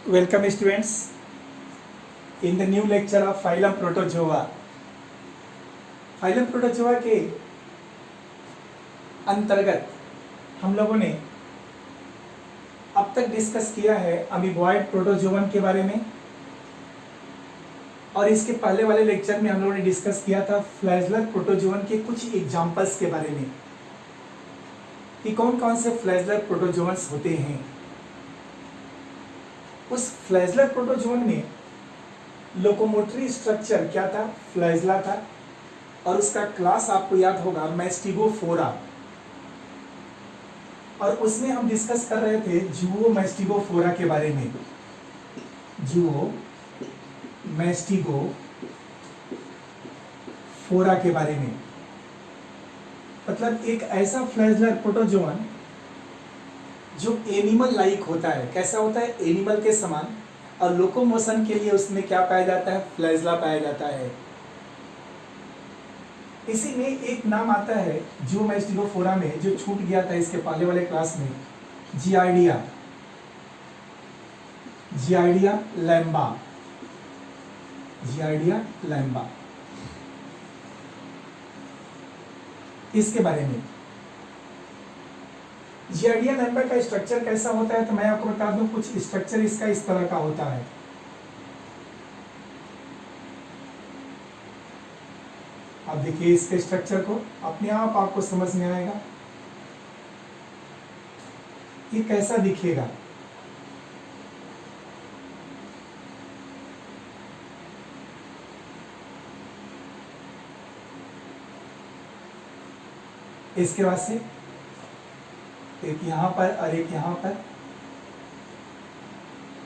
Welcome students in the new lecture of phylum Protozoa. phylum Protozoa के अंतर्गत हम लोगों ने अब तक डिस्कस किया है अमीबॉयड प्रोटोजोवन के बारे में, और इसके पहले वाले लेक्चर में हम लोगों ने डिस्कस किया था फ्लैजलर प्रोटोजोवन के कुछ एग्जाम्पल्स के बारे में कि कौन कौन से फ्लैजलर प्रोटोजोवंस होते हैं। उस फ्लैजलर प्रोटोजोवन में लोकोमोटरी स्ट्रक्चर क्या था? फ्लैजला था, और उसका क्लास आपको याद होगा मैस्टिगोफोरा, और उसमें हम डिस्कस कर रहे थे जुओ मैस्टिगोफोरा के बारे में। जुओ मैस्टिगोफोरा के बारे में मतलब एक ऐसा फ्लैजलर प्रोटोजोवन जो एनिमल लाइक होता है। कैसा होता है? एनिमल के समान, और लोकोमोशन के लिए उसमें क्या पाया जाता है? फ्लैजला पाया जाता है। इसी में एक नाम आता है जुओ मैस्टिगोफोरा में जो छूट गया था इसके पहले वाले क्लास में, जियार्डिया, जियार्डिया लैम्बा, जियार्डिया लैम्बा। इसके बारे में जियार्डिया लैम्बा का स्ट्रक्चर कैसा होता है तो मैं आपको बता दूं, कुछ स्ट्रक्चर इसका इस तरह का होता है। आप देखिए इसके स्ट्रक्चर को, अपने आप आपको समझ में आएगा ये कैसा दिखेगा। इसके बाद से एक यहां पर और एक यहां पर,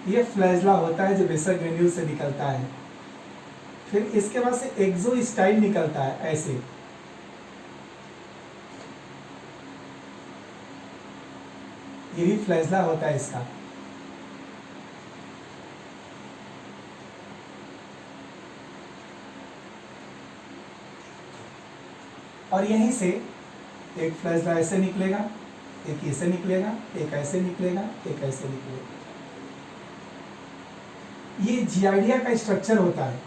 यह फ्लैजला होता है जो बेसल ग्रेन्यूल से निकलता है। फिर इसके बाद से एक्सो स्टाइल निकलता है ऐसे, ये भी फ्लैजला होता है इसका। और यहीं से एक फ्लैजला ऐसे निकलेगा, एक ऐसे निकलेगा, एक ऐसे निकलेगा, एक ऐसे निकलेगा। ये जियार्डिया का स्ट्रक्चर होता है,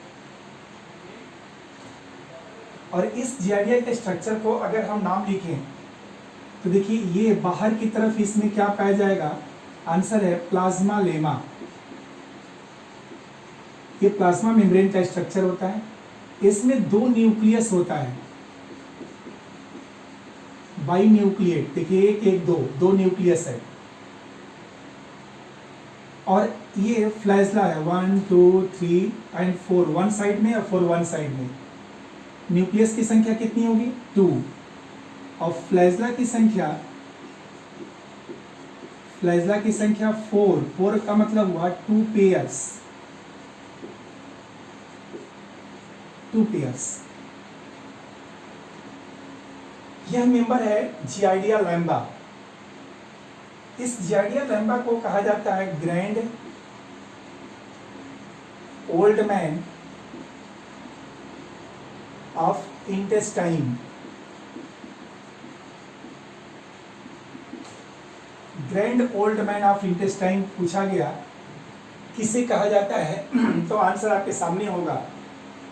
और इस जियार्डिया के स्ट्रक्चर को अगर हम नाम लिखें तो देखिए ये बाहर की तरफ इसमें क्या पाया जाएगा? आंसर है प्लाज्मा लेमा। ये प्लाज्मा मेम्ब्रेन का स्ट्रक्चर होता है। इसमें दो न्यूक्लियस होता है, बाई न्यूक्लिएट। देखिए एक एक दो न्यूक्लियस है, और ये फ्लैजला है 1 2 3 एंड 4 वन साइड में और 4 वन साइड में। न्यूक्लियस की संख्या कितनी होगी? 2, और फ्लैजला की संख्या 4। 4 का मतलब हुआ 2 पेयर्स, 2 पेयर्स। यह मेंबर है जियार्डिया लैम्बा। इस जियार्डिया लैम्बा को कहा जाता है grand old man of intestine. Grand old man of intestine पूछा गया किसे कहा जाता है तो आंसर आपके सामने होगा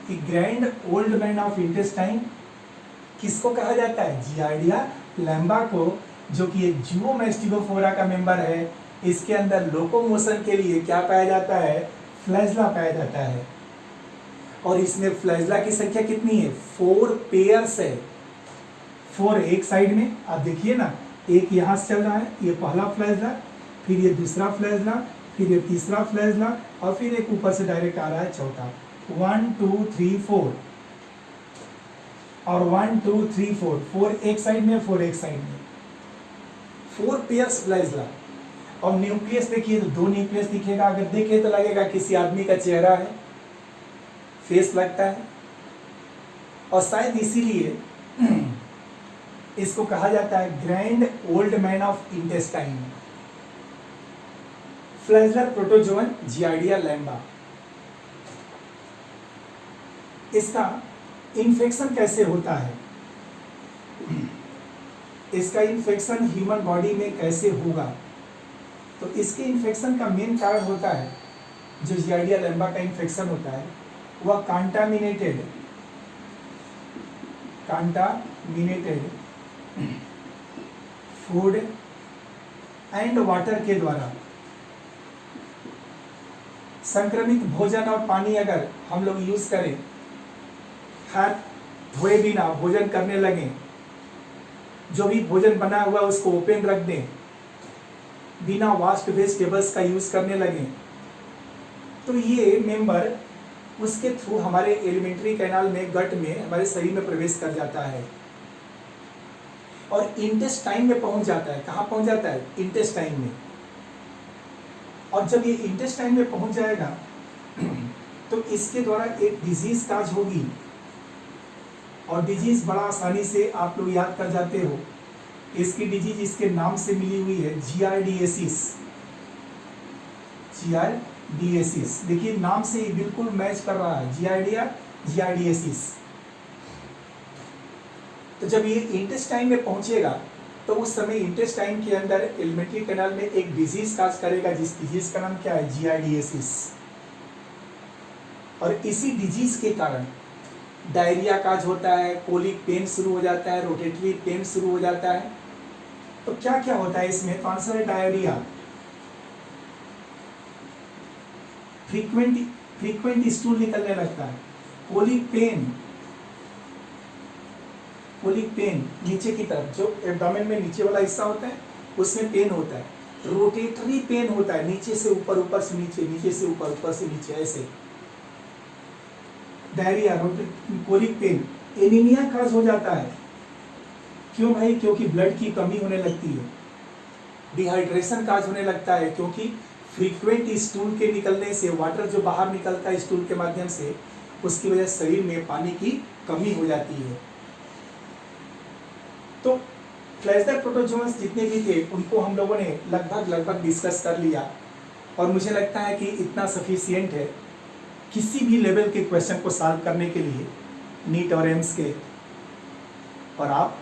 कि grand old man of intestine किसको कहा जाता है? जियार्डिया लैम्बा को, जो कि एक जुओ मैस्टिगोफोरा का मेंबर है। इसके अंदर लोकोमोशन के लिए क्या पाया जाता है? फ्लैजला पाया जाता है, और इसमें फ्लैजला की संख्या कितनी है? 4 पेयर्स है। 4 एक साइड में, आप देखिए ना, एक यहां से चल रहा है, ये पहला फ्लैजला, फिर ये दूसरा फ्लैजला, फिर ये तीसरा फ्लैजला, और फिर एक ऊपर से डायरेक्ट आ रहा है चौथा। 1 2 3 4, और 1 2 3 4, 4 एक साइड में, 4 एक साइड में, 4 पेयर्स फ्लैजला। और न्यूक्लियस देखिए तो 2 न्यूक्लियस दिखेगा। अगर देखे तो लगेगा किसी आदमी का चेहरा है, फेस लगता है, और शायद इसीलिए इसको कहा जाता है grand old man of intestine. Flagellar protozoan Giardia lamblia. इसका इन्फेक्शन कैसे होता है? इसका इन्फेक्शन ह्यूमन बॉडी में कैसे होगा? तो इसके इन्फेक्शन का मेन कारण होता है जो जियार्डिया लैम्बा का इन्फेक्शन होता है वह कंटामिनेटेड फूड एंड वाटर के द्वारा, संक्रमित भोजन और पानी अगर हम लोग यूज करें, हाथ धोए बिना भोजन करने लगे, जो भी भोजन बना हुआ उसको ओपन रख दें, बिना वाश्ड वेजिटेबल्स का यूज करने लगे, तो ये मेंबर उसके थ्रू हमारे एलिमेंट्री कैनाल में, गट में, हमारे शरीर में प्रवेश कर जाता है और इंटेस्टाइन में पहुंच जाता है। कहाँ पहुंच जाता है? इंटेस्टाइन में। और जब ये इंटेस्टाइन में पहुंच जाएगा तो इसके द्वारा एक डिजीज काज होगी, और डिजीज बड़ा आसानी से आप लोग याद कर जाते हो। इसकी डिजीज इसके नाम से मिली हुई है, जियार्डिएसिस। जियार्डिएसिस, देखिए नाम से ही बिल्कुल मैच कर रहा है, जियार्डिया, जियार्डिएसिस। तो जब ये इंटेस्टाइन में पहुंचेगा तो उस समय इंटेस्टाइन के अंदर एलिमेंट्री कैनाल में एक डिजीज काज करेगा, जिस डिजीज का नाम क्या है? जियार्डिएसिस। और इसी डिजीज के कारण डायरिया काज होता है, कोलिक पेन शुरू हो जाता है, रोटेटरी पेन शुरू हो जाता है। तो क्या क्या होता है इसमें? तो आंसर है डायरिया, फ्रीक्वेंट स्टूल निकलने लगता है, कोलिक पेन नीचे की तरफ, जो एब्डोमेन में नीचे वाला हिस्सा होता है उसमें पेन होता है, रोटेटरी पेन होता है, नीचे से ऊपर, ऊपर से नीचे, नीचे से ऊपर, ऊपर से नीचे, ऐसे डायरिया, कोलिक पेन। एनीमिया काज हो जाता है। क्यों भाई? क्योंकि ब्लड की कमी होने लगती है। डिहाइड्रेशन काज होने लगता है, क्योंकि फ्रीक्वेंट स्टूल के निकलने से, वाटर जो बाहर निकलता है स्टूल के माध्यम से, उसकी वजह से शरीर में पानी की कमी हो जाती है। तो फ्लैशबैक प्रोटोजोन्स जितने भी थे उनको हम लोगों ने लगभग डिस्कस कर लिया, और मुझे लगता है कि इतना सफिशिएंट है किसी भी लेवल के क्वेश्चन को सॉल्व करने के लिए, नीट और एम्स के। और आप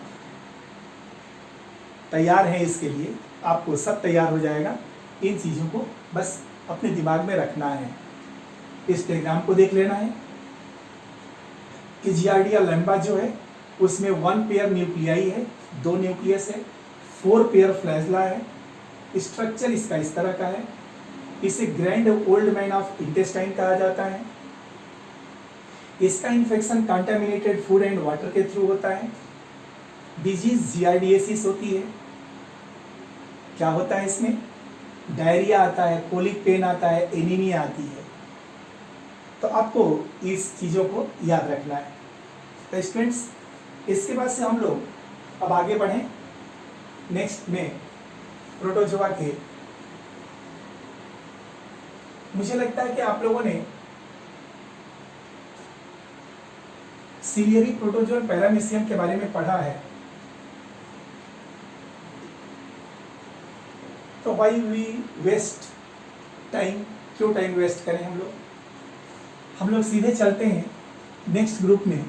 तैयार हैं इसके लिए, आपको सब तैयार हो जाएगा। इन चीज़ों को बस अपने दिमाग में रखना है। इस डायग्राम को देख लेना है कि जियार्डिया लैम्बा जो है उसमें 1 पेयर न्यूक्लियाई है, 2 न्यूक्लियस है, 4 पेयर फ्लैजला है। स्ट्रक्चर इसका इस तरह का है। इसे grand old man of intestine कहा जाता है। इसका infection contaminated food and water के थ्रू होता है। डिजीज जियार्डिएसिस होती है। क्या होता है इसमें? डायरिया आता है, कोलिक पेन आता है, एनीमिया आती है। तो आपको इस चीज़ों को याद रखना है। तो स्टूडेंट्स, इसके बाद से हम लोग अब आगे बढ़ें नेक्स्ट में प्रोटोजोआ के। मुझे लगता है कि आप लोगों ने सिलियरी प्रोटोजोन पैरामीशियम के बारे में पढ़ा है। तो व्हाई वी वेस्ट टाइम, क्यों टाइम वेस्ट करें हम लोग सीधे चलते हैं नेक्स्ट ग्रुप में,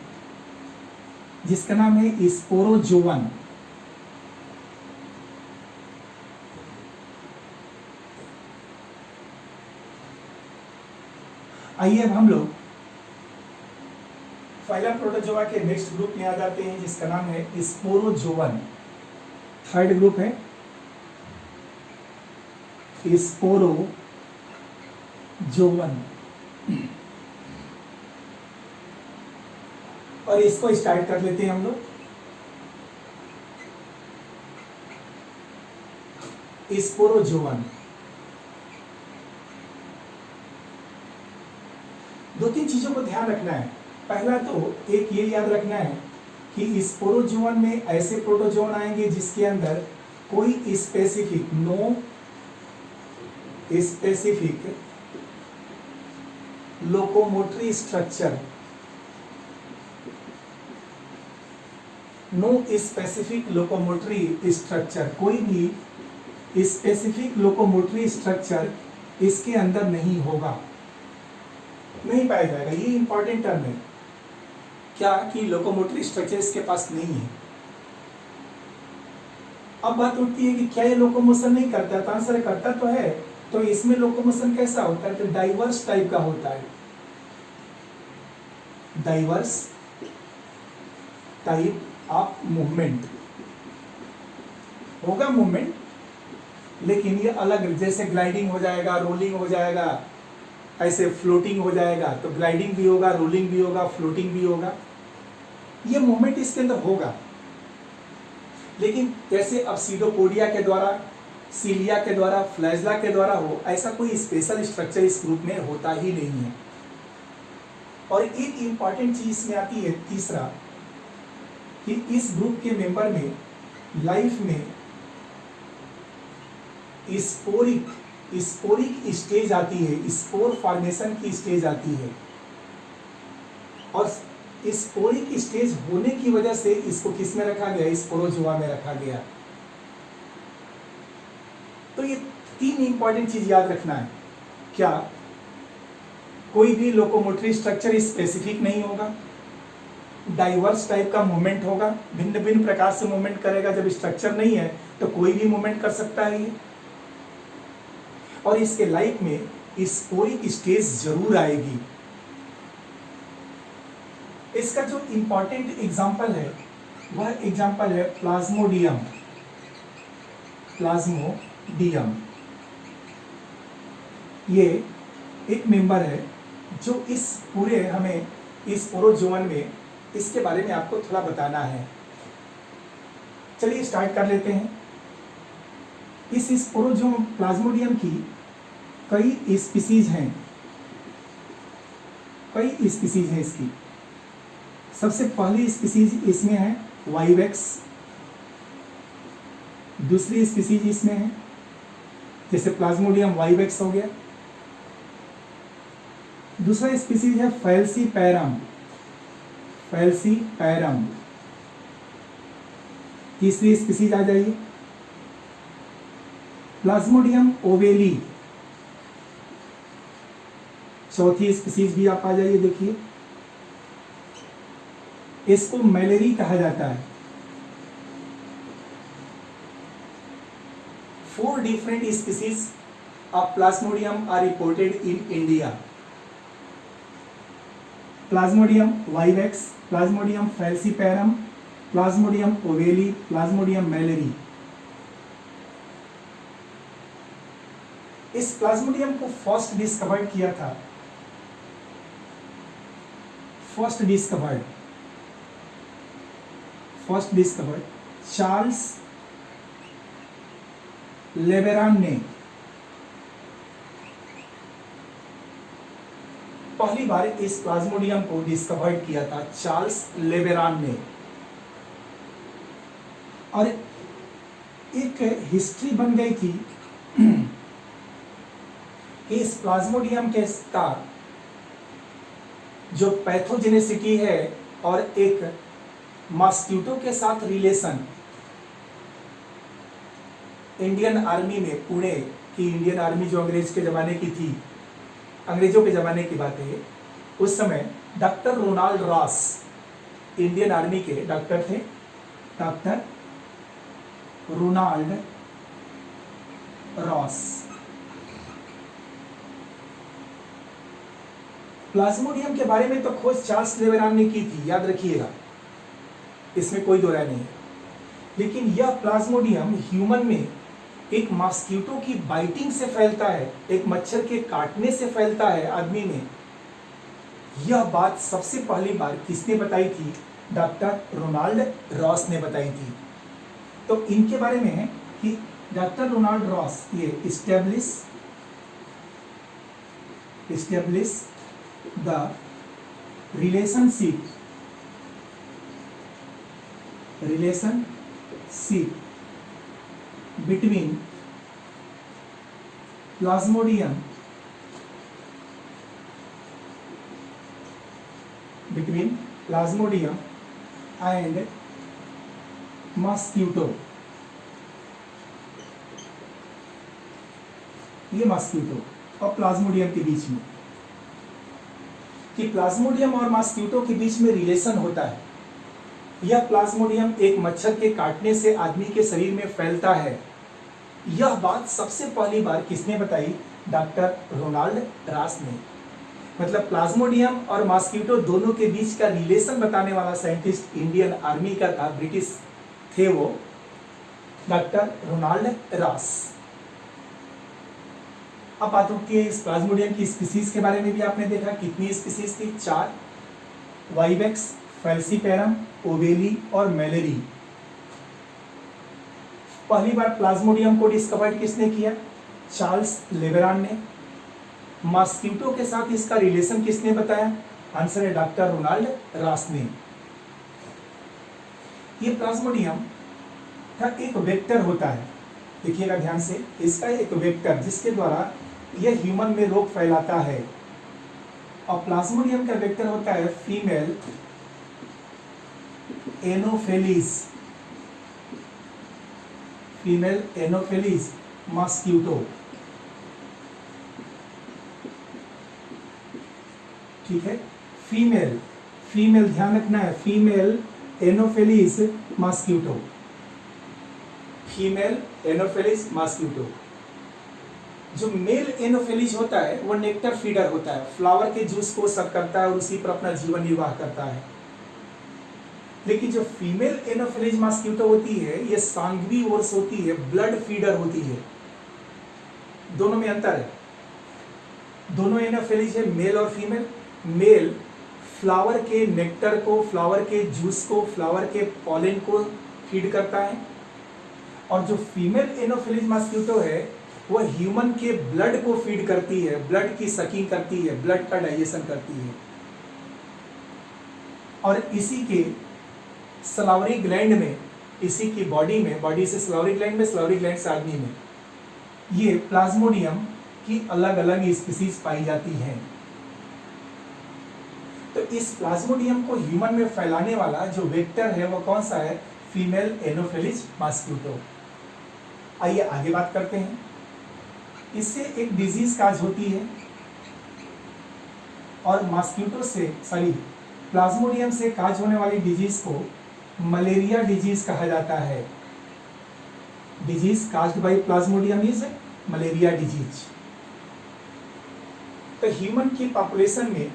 जिसका नाम है स्पोरोजोवन। आइए अब हम लोग फाइलम प्रोटोजोआ के नेक्स्ट ग्रुप में आ जाते हैं, जिसका नाम है स्पोरोजोवन। थर्ड ग्रुप है स्पोरोजोवन। और इसको स्टार्ट कर लेते हैं हम लोग। स्पोरोजोवन, 2-3 चीजों को ध्यान रखना है। पहला तो एक ये याद रखना है कि स्पोरोजोवन में ऐसे प्रोटोजोन आएंगे जिसके अंदर कोई specific, no specific locomotory structure, no specific locomotory structure, कोई भी स्पेसिफिक लोकोमोटरी स्ट्रक्चर इसके अंदर नहीं होगा, नहीं पाया जाएगा। ये इंपॉर्टेंट टर्म है क्या, कि लोकोमोटरी स्ट्रक्चर इसके पास नहीं है। अब बात उठती है कि क्या ये लोकोमोशन नहीं करता? तो आंसर करता तो है। तो इसमें लोकोमोशन कैसा होता है? तो डाइवर्स टाइप का होता है, डाइवर्स टाइप ऑफ मूवमेंट होगा मूवमेंट, लेकिन ये अलग, जैसे ग्लाइडिंग हो जाएगा, रोलिंग हो जाएगा, ऐसे फ्लोटिंग हो जाएगा। तो ग्लाइडिंग भी होगा, रोलिंग भी होगा, फ्लोटिंग भी होगा, ये मूवमेंट इसके अंदर होगा। लेकिन जैसे अब सीडोपोडिया के द्वारा, सीलिया के द्वारा, फ्लैजला के द्वारा हो, ऐसा कोई स्पेशल स्ट्रक्चर इस ग्रुप में होता ही नहीं है। और एक इंपॉर्टेंट चीज इसमें आती है तीसरा, कि इस ग्रुप के मेंबर में लाइफ में स्पोरिक स्टेज आती है, स्पोर फॉर्मेशन की स्टेज आती है। और स्पोरिक स्टेज होने की वजह से इसको किस में रखा गया? स्पोरोजोआ में रखा गया। तो ये तीन इंपॉर्टेंट चीज याद रखना है। क्या? कोई भी लोकोमोटरी स्ट्रक्चर स्पेसिफिक नहीं होगा, डाइवर्स टाइप का मूवमेंट होगा, भिन्न भिन्न प्रकार से मूवमेंट करेगा। जब स्ट्रक्चर नहीं है तो कोई भी मूवमेंट कर सकता है ये। और इसके लाइफ में स्पोरिक स्टेज जरूर आएगी। इसका जो इंपॉर्टेंट एग्जाम्पल है वह एग्जाम्पल है प्लाज्मोडियम। प्लाज्मोडियम ये एक मेंबर है जो इस पूरे, हमें इस स्पोरोजोअन में इसके बारे में आपको थोड़ा बताना है। चलिए स्टार्ट कर लेते हैं। इस स्पोरोजोम प्लाज्मोडियम की कई स्पीसीज हैं, कई स्पीसीज हैं इसकी। सबसे पहली स्पीसीज इसमें है वाइवेक्स, दूसरी स्पीसीज इसमें है, जैसे प्लाज्मोडियम वाइवेक्स हो गया। दूसरा स्पीसीज है फैल्सीपैरम, फैल्सीपैरम। तीसरी स्पीसीज आ जाइए प्लाज्मोडियम ओवेली। चौथी स्पीसीज भी आप आ जाइए, देखिए इसको मैलेरी कहा जाता है। 4 different species of Plasmodium are reported in India. Plasmodium vivax, Plasmodium falciparum, Plasmodium ovale, Plasmodium mallory। इस प्लाज्मोडियम को फर्स्ट डिस्कवर्ड किया था, फर्स्ट डिस्कवर्ड चार्ल्स लेबेरान ने पहली बार इस प्लाज्मोडियम को डिस्कवर्ड किया था, चार्ल्स लेबेरान ने। और एक हिस्ट्री बन गई थी कि इस प्लाज्मोडियम के का जो पैथोजेनेसिटी है और एक मॉस्किटो के साथ रिलेशन, इंडियन आर्मी में, पुणे की इंडियन आर्मी जो अंग्रेज के ज़माने की थी, अंग्रेजों के ज़माने की बात है, उस समय doctor Ronald Ross Indian army के डॉक्टर थे, डॉक्टर रोनाल्ड रॉस। प्लाज्मोडियम के बारे में तो खोज चार्ल्स लेबेरान ने की थी, याद रखिएगा, इसमें कोई दो राय नहीं है। लेकिन यह प्लाज्मोडियम ह्यूमन में एक मॉस्किटो की बाइटिंग से फैलता है, एक मच्छर के काटने से फैलता है आदमी में। यह बात सबसे पहली बार किसने बताई थी? डॉक्टर रोनाल्ड रॉस ने बताई थी। तो इनके बारे में है कि डॉक्टर रोनाल्ड रॉस ये establish the relationship between plasmodium and mosquito। ये मॉस्किटो और प्लाज्मोडियम के बीच में, कि प्लाज्मोडियम और मॉस्किटो के बीच में रिलेशन होता है। यह प्लाज्मोडियम एक मच्छर के काटने से आदमी के शरीर में फैलता है यह बात सबसे पहली बार किसने बताई? डॉक्टर रोनाल्ड रास ने। मतलब प्लाज्मोडियम और मॉस्किटो दोनों के बीच का रिलेशन बताने वाला साइंटिस्ट इंडियन आर्मी का था, ब्रिटिश थे वो, डॉक्टर रोनाल्ड रास। अब बात होती है इस प्लाज्मोडियम की स्पीसीज के बारे में भी आपने देखा, कितनी स्पीसीज थी? 4, वाइवेक्स, फैल्सीपेरम, ओवेली और मैलेरी। पहली बार प्लाज्मोडियम को डिस्कवर किसने किया? चार्ल्स लेवेरान ने। मॉस्किटो के साथ इसका रिलेशन किसने बताया? आंसर है डॉक्टर रोनाल्ड रास ने। ये प्लाज्मोडियम का एक वेक्टर होता है, देखिएगा ध्यान से, इसका एक वेक्टर जिसके द्वारा यह ह्यूमन में रोग फैलाता है। और प्लाज्मोडियम का वेक्टर होता है फीमेल एनोफेलिस, फीमेल एनोफेलिस मॉस्किटो। ठीक है, फीमेल, फीमेल ध्यान रखना है, फीमेल एनोफेलिस मॉस्किटो, फीमेल एनोफेलिस मॉस्किटो। जो मेल एनोफेलिस होता है वो नेक्टर फीडर होता है, फ्लावर के जूस को सक करता है और उसी पर अपना जीवन निर्वाह करता है। लेकिन जो फीमेल एनोफेलिस मॉस्किटो होती है ये सांग्विवोरस होती है, ब्लड फीडर होती है। दोनों में अंतर है, दोनों एनोफेलिस है, मेल और फीमेल। मेल फ्लावर के नेक्टर को, फ्लावर के जूस को, फ्लावर के पॉलन को फीड करता है, और जो फीमेल एनोफिलिस मॉस्किटो है वह ह्यूमन के ब्लड को फीड करती है, ब्लड की सकिंग करती है, ब्लड का डाइजेशन करती है। और इसी के सलावरी ग्लैंड में, इसी की बॉडी में, बॉडी से सलावरी ग्लैंड में, सलावरी ग्लैंड से आदमी में, ये प्लाज्मोडियम की अलग अलग स्पीसीज पाई जाती हैं। तो इस प्लाज्मोडियम को ह्यूमन में फैलाने वाला जो वेक्टर है वो कौन सा है? Female Anopheles mosquito. आइए आगे बात करते हैं। इससे एक डिजीज काज होती है, और मॉस्किटो से, सॉरी, प्लाज्मोडियम से काज होने वाली डिजीज को मलेरिया डिजीज कहा जाता है। Disease caused by Plasmodium is malaria disease. तो ह्यूमन की पॉपुलेशन में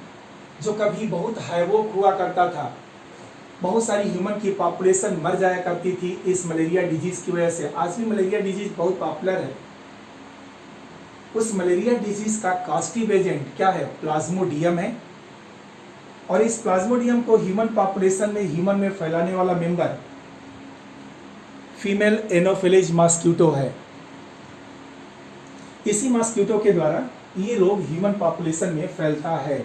जो कभी बहुत हैवोक हुआ करता था, बहुत सारी ह्यूमन की पॉपुलेशन मर जाया करती थी इस मलेरिया डिजीज की वजह से। आज भी मलेरिया डिजीज बहुत पॉपुलर है। उस मलेरिया डिजीज का कॉस्टिव एजेंट क्या है? प्लाज्मोडियम है। और इस प्लाज्मोडियम को ह्यूमन पॉपुलेशन में, ह्यूमन में फैलाने वाला मेंबर फीमेल एनोफिलिस मॉस्किटो है। इसी मॉस्किटो के द्वारा ये रोग ह्यूमन पॉपुलेशन में फैलता है,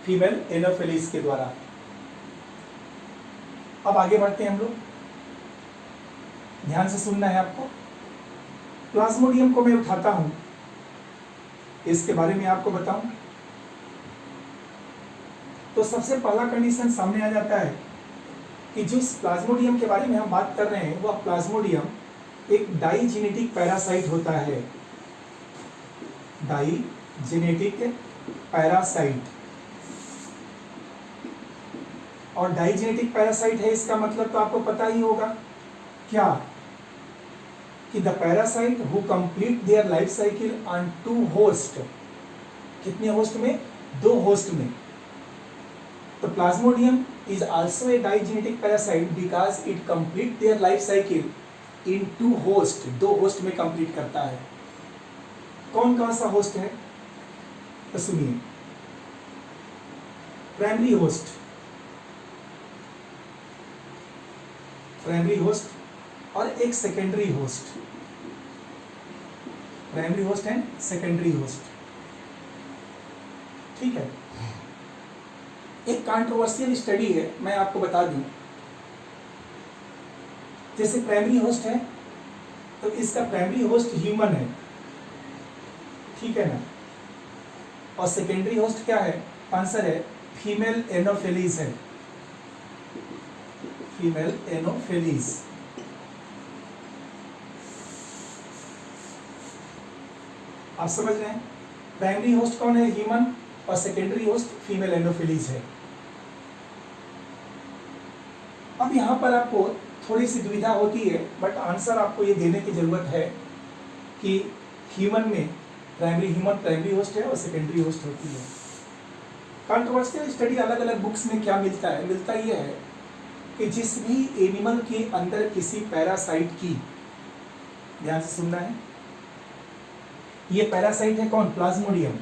फीमेल एनोफिलिस के द्वारा। अब आगे बढ़ते हैं हम लोग, ध्यान से सुनना है आपको। प्लाज्मोडियम को मैं उठाता हूं, इसके बारे में आपको बताऊं, तो सबसे पहला कंडीशन सामने आ जाता है कि जिस प्लाज्मोडियम के बारे में हम बात कर रहे हैं वह प्लाज्मोडियम एक डाइजेनेटिक पैरासाइट होता है। डाइजेनेटिक पैरासाइट, और डाइजेनेटिक पैरासाइट है इसका मतलब तो आपको पता ही होगा क्या, कि the parasite who complete their life cycle on 2 host. कितने होस्ट में? 2 होस्ट में। तो Plasmodium is also a digenetic parasite because it complete their life cycle in 2 host, 2 host में कंप्लीट करता है। कौन कौन सा होस्ट है? तो सुनिए, प्राइमरी होस्ट, प्राइमरी होस्ट और एक secondary host, primary host and secondary host. ठीक है, एक कंट्रोवर्शियल स्टडी है, मैं आपको बता दूं। जैसे प्राइमरी होस्ट है तो इसका प्राइमरी होस्ट ह्यूमन है, ठीक है ना, और सेकेंडरी होस्ट क्या है? आंसर है फीमेल एनोफिलिस है, फीमेल एनोफिलिस। आप समझ रहे हैं? प्राइमरी होस्ट कौन है? ह्यूमन, और सेकेंडरी होस्ट फीमेल एनोफिलिस है। अब यहां पर आपको थोड़ी सी दुविधा होती है, बट आंसर आपको ये देने की ज़रूरत है कि ह्यूमन में ह्यूमन प्राइमरी होस्ट है और सेकेंडरी होस्ट होती है। कंट्रोवर्शियल स्टडी अलग अलग बुक्स में क्या मिलता है, मिलता ये है कि जिस भी एनिमल के अंदर किसी पैरासाइट की, ध्यान से सुनना है, ये पैरासाइट है कौन, प्लाज्मोडियम,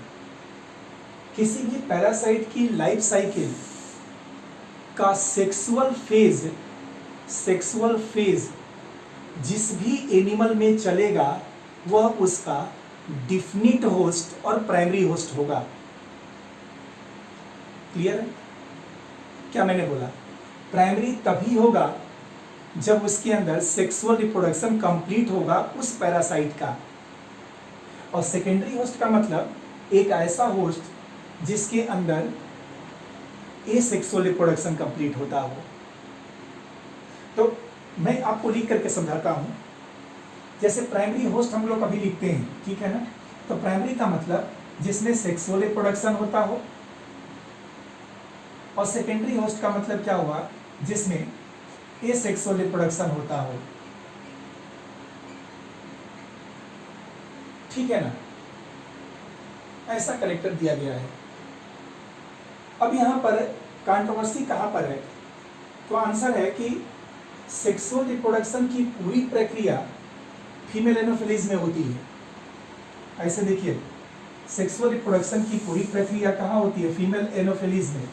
किसी भी पैरासाइट की लाइफ साइकिल का सेक्सुअल फेज जिस भी एनिमल में चलेगा वह उसका डिफिनिट होस्ट और प्राइमरी होस्ट होगा। क्लियर है? क्या मैंने बोला? प्राइमरी तभी होगा जब उसके अंदर सेक्सुअल रिप्रोडक्शन कंप्लीट होगा उस पैरासाइट का, और सेकेंडरी होस्ट का मतलब एक ऐसा होस्ट जिसके अंदर एसेक्सुअल रिप्रोडक्शन कंप्लीट होता हो। तो मैं आपको लिख करके समझाता हूं। जैसे प्राइमरी होस्ट हम लोग अभी लिखते हैं, ठीक है ना? तो प्राइमरी का मतलब जिसमें सेक्सुअल रिप्रोडक्शन होता हो, और सेकेंडरी होस्ट का मतलब क्या हुआ, जिसमें एसेक्सुअल रिप्रोडक्शन होता हो। ठीक है ना? ऐसा करेक्टर दिया गया है। अब यहां पर कंट्रोवर्सी कहां पर है? तो आंसर है कि सेक्सुअल रिप्रोडक्शन की पूरी प्रक्रिया फीमेल एनोफिलीज में होती है। ऐसे देखिए, सेक्सुअल रिप्रोडक्शन की पूरी प्रक्रिया कहां होती है? फीमेल एनोफिलीज में।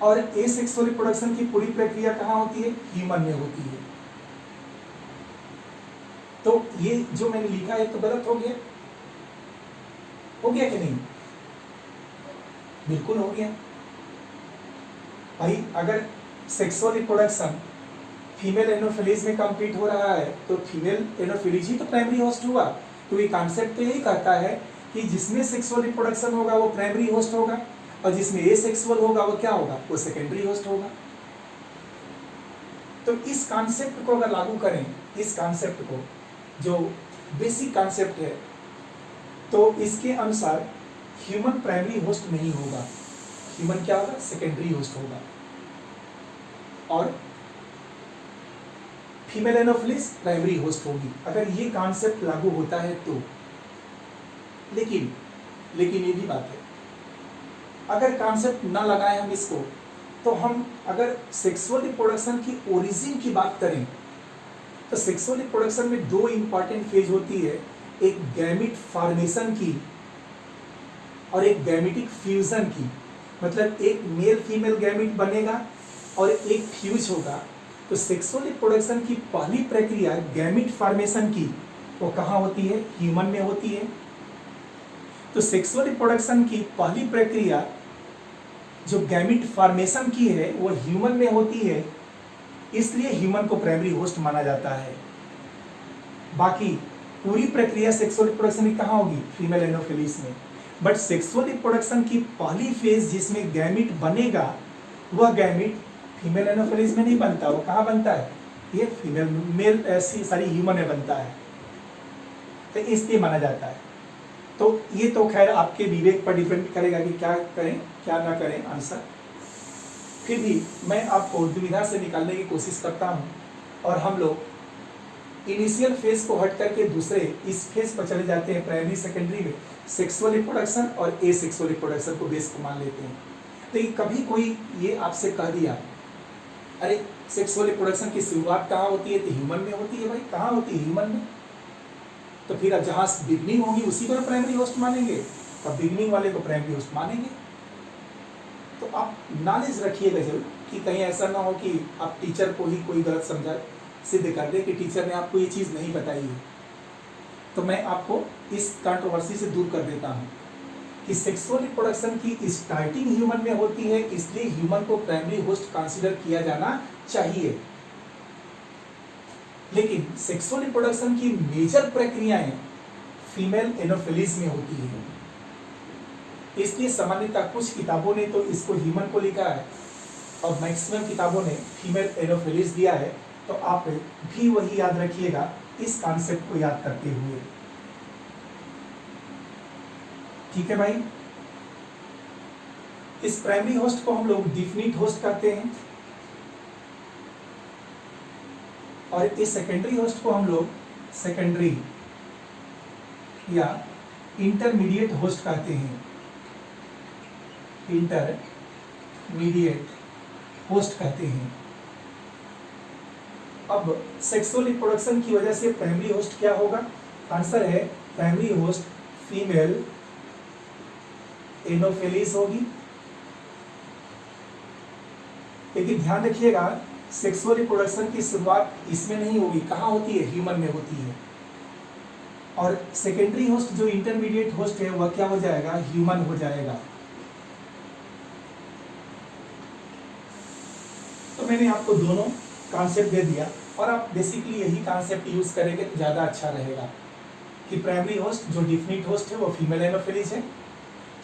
और एसेक्सुअल रिप्रोडक्शन की पूरी प्रक्रिया कहां होती है? ह्यूमन में होती है। तो ये जो मैंने लिखा है तो गलत हो गया? हो गया कि नहीं? बिल्कुल हो गया भाई। अगर सेक्सुअल रिप्रोडक्शन फीमेल एनोफिलीज में कंप्लीट हो रहा है तो फीमेल एनोफिलीज ही तो प्राइमरी होस्ट हुआ। तो ये कॉन्सेप्ट तो यही कहता है कि जिसमें सेक्सुअल रिप्रोडक्शन होगा वो प्राइमरी होस्ट होगा, और जिसमें एसेक्सुअल होगा वो क्या होगा? वो सेकेंडरी होस्ट होगा। तो इस कॉन्सेप्ट को अगर लागू करें, इस कॉन्सेप्ट को जो बेसिक कॉन्सेप्ट है, तो इसके अनुसार ह्यूमन प्राइमरी होस्ट नहीं होगा। ह्यूमन क्या होगा? सेकेंडरी होस्ट होगा। और फीमेल एनोफिलिस प्राइमरी होस्ट होगी, अगर ये कॉन्सेप्ट लागू होता है तो। लेकिन ये भी बात है, अगर कॉन्सेप्ट ना लगाएं हम इसको, तो हम अगर सेक्सुअल रिप्रोडक्शन की ओरिजिन की बात करें तो सेक्सुअल रिप्रोडक्शन में दो इंपॉर्टेंट फेज होती है, एक गैमिट फॉर्मेशन की और एक गैमिटिक फ्यूजन की। मतलब एक मेल फीमेल गैमिट बनेगा और एक फ्यूज होगा। तो सेक्सुअल रिप्रोडक्शन की पहली प्रक्रिया गैमिट फॉर्मेशन की वो कहाँ होती है? ह्यूमन में होती है। तो सेक्सुअल रिप्रोडक्शन की पहली प्रक्रिया जो गैमिट फॉर्मेशन की है वो ह्यूमन में होती है, इसलिए ह्यूमन को प्राइमरी होस्ट माना जाता है। बाकी पूरी प्रक्रिया सेक्सुअल रिप्रोडक्शन की कहाँ होगी? फीमेल एनोफिलीज में। बट सेक्सुअल रिप्रोडक्शन की पहली फेज जिसमें गैमिट बनेगा वह गैमिट फीमेल एनोफिलीज में नहीं बनता। वो कहाँ बनता है? ये फीमेल मेल ह्यूमन में बनता है, तो इसलिए माना जाता है। तो ये तो खैर आपके विवेक पर डिपेंड करेगा कि क्या करें क्या ना करें आंसर। फिर भी मैं आपको दुविधा से निकालने की कोशिश करता हूं, और हम लोग इनिशियल फेज को हट करके दूसरे इस फेज पर चले जाते हैं, प्राइमरी सेकेंडरी में सेक्सुअल रिप्रोडक्शन और एसेक्सुअल रिप्रोडक्शन को बेस को मान लेते हैं। तो कभी कोई ये आपसे कह दिया अरे सेक्सुअल रिप्रोडक्शन की शुरुआत कहाँ होती है? तो ह्यूमन में होती है। भाई कहाँ होती है? ह्यूमन में। तो फिर अब जहाँ बिगनिंग होगी उसी को प्राइमरी होस्ट मानेंगे, तब बिगनिंग वाले को प्राइमरी होस्ट मानेंगे। तो आप नॉलेज रखिएगा जरूर कि कहीं ऐसा ना हो कि आप टीचर को ही कोई गलत समझा सिद्ध कर दे कि टीचर ने आपको ये चीज़ नहीं बताई है। तो मैं आपको इस कंट्रोवर्सी से दूर कर देता हूँ कि सेक्सुअल रिप्रोडक्शन की स्टार्टिंग ह्यूमन में होती है, इसलिए ह्यूमन को प्राइमरी होस्ट कंसीडर किया जाना चाहिए। लेकिन सेक्सुअल रिप्रोडक्शन की मेजर प्रक्रियाएं फीमेल एनोफिलीज में होती है, इसलिए सामान्यतः कुछ किताबों ने तो इसको ह्यूमन को लिखा है और मैक्सिमम किताबों ने फीमेल एनोफिलीज दिया है। तो आप भी वही याद रखिएगा इस कॉन्सेप्ट को याद करते हुए। ठीक है भाई। इस प्राइमरी होस्ट को हम लोग डिफिनिट होस्ट कहते हैं, और इस सेकेंडरी होस्ट को हम लोग सेकेंडरी या इंटरमीडिएट होस्ट कहते हैं, इंटरमीडिएट होस्ट कहते हैं। अब सेक्सुअल रिप्रोडक्शन की वजह से प्राइमरी होस्ट क्या होगा? आंसर है प्राइमरी होस्ट फीमेल एनोफिलीज होगी। लेकिन ध्यान रखिएगा, सेक्सुअल रिप्रोडक्शन की शुरुआत इसमें नहीं होगी, कहाँ होती है? ह्यूमन में होती है। और सेकेंडरी होस्ट जो इंटरमीडिएट होस्ट है वह क्या हो जाएगा? ह्यूमन हो जाएगा। तो मैंने आपको दोनों कॉन्सेप्ट दे दिया और आप बेसिकली यही कॉन्सेप्ट यूज करेंगे तो ज़्यादा अच्छा रहेगा कि प्राइमरी होस्ट जो डिफिनिट होस्ट है वो फीमेल एनोफिलीज है।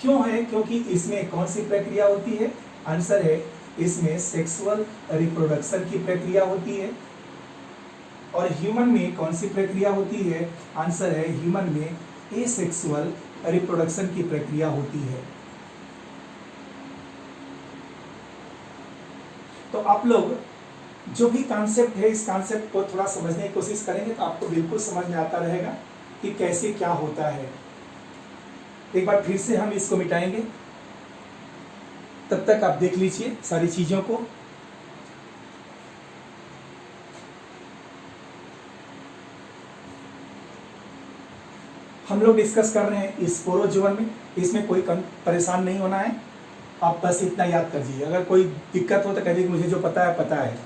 क्यों है? क्योंकि इसमें कौन सी प्रक्रिया होती है? आंसर है इसमें सेक्सुअल रिप्रोडक्शन की प्रक्रिया होती है। और ह्यूमन में कौन सी प्रक्रिया होती है? आंसर है ह्यूमन में एसेक्सुअल रिप्रोडक्शन की प्रक्रिया होती है। तो आप लोग जो भी कॉन्सेप्ट है इस कॉन्सेप्ट को थोड़ा समझने की कोशिश करेंगे तो आपको बिल्कुल समझ में आता रहेगा कि कैसे क्या होता है। एक बार फिर से हम इसको मिटाएंगे, तब तक आप देख लीजिए सारी चीजों को। हम लोग डिस्कस कर रहे हैं स्पोरोजोअन में, इसमें कोई परेशान नहीं होना है, आप बस इतना याद कर दीजिए। अगर कोई दिक्कत हो तो कह दीजिए मुझे जो पता है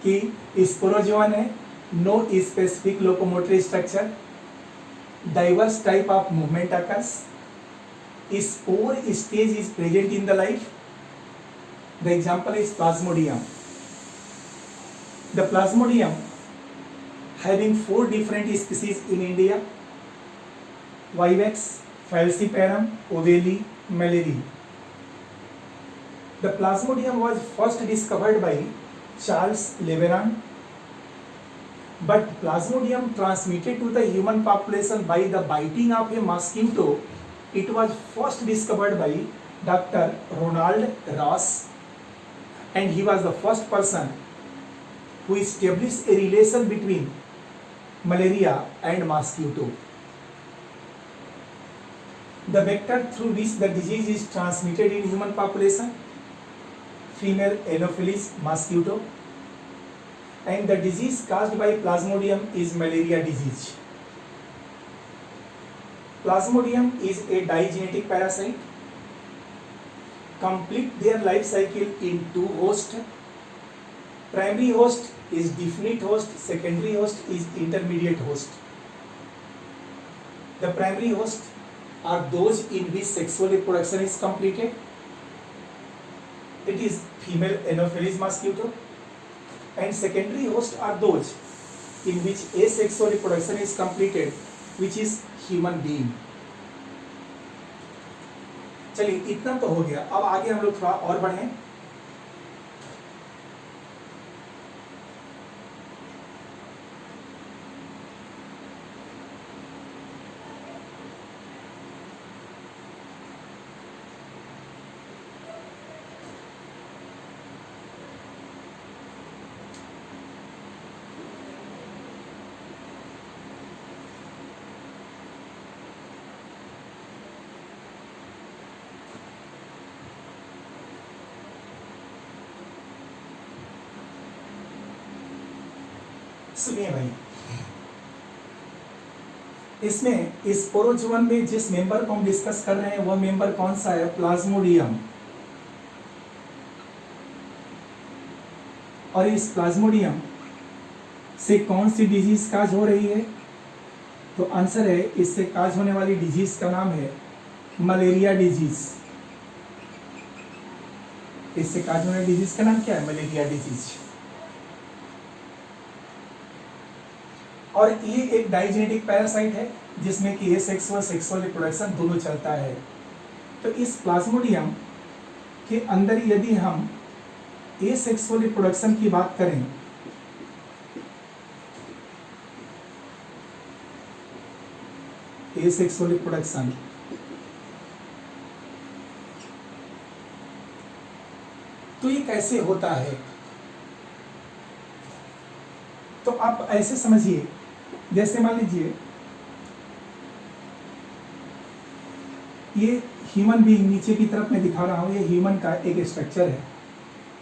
कि स्पोरोजोअन है, no specific locomotory structure, diverse type of movement occurs, spore stage is present in the life. The example is plasmodium. The plasmodium having 4 different species in India: vivax, falciparum, ovale, malari. The plasmodium was first discovered by Charles Leveran, but plasmodium transmitted to the human population by the biting of a mosquito, it was first discovered by Dr. Ronald Ross, and he was the first person who established a relation between malaria and mosquito. The vector through which the disease is transmitted in human population, female Anopheles mosquito, and the disease caused by plasmodium is malaria disease. Plasmodium is a digenetic parasite, complete their life cycle in 2 hosts. Primary host is definite host, secondary host is intermediate host. The primary host are those in which sexual reproduction is completed. It is female Anopheles mosquito. And secondary hosts are those in which asexual reproduction is completed, which is human being. चलिए इतना तो हो गया, अब आगे हम लोग थोड़ा और बढ़ें। सुनिए भाई, इसमें स्पोरोजोअन में जिस मेंबर को हम डिस्कस कर रहे हैं वह मेंबर कौन सा है? प्लाज्मोडियम। और इस प्लाज्मोडियम से कौन सी डिजीज काज हो रही है? तो आंसर है इससे काज होने वाली डिजीज का नाम है मलेरिया डिजीज। इससे काज होने वाली डिजीज का नाम क्या है? Malaria disease. और ये एक डाइजेनेटिक पैरासाइट है जिसमें कि एसेक्सुअल सेक्सुअल रिप्रोडक्शन दोनों चलता है। तो इस प्लाज्मोडियम के अंदर यदि हम एसेक्सुअल रिप्रोडक्शन की बात करें एसेक्सुअल रिप्रोडक्शन, तो ये कैसे होता है? तो आप ऐसे समझिए, जैसे मान लीजिए ये ह्यूमन बीइंग नीचे की तरफ मैं दिखा रहा हूँ, ये ह्यूमन का एक स्ट्रक्चर है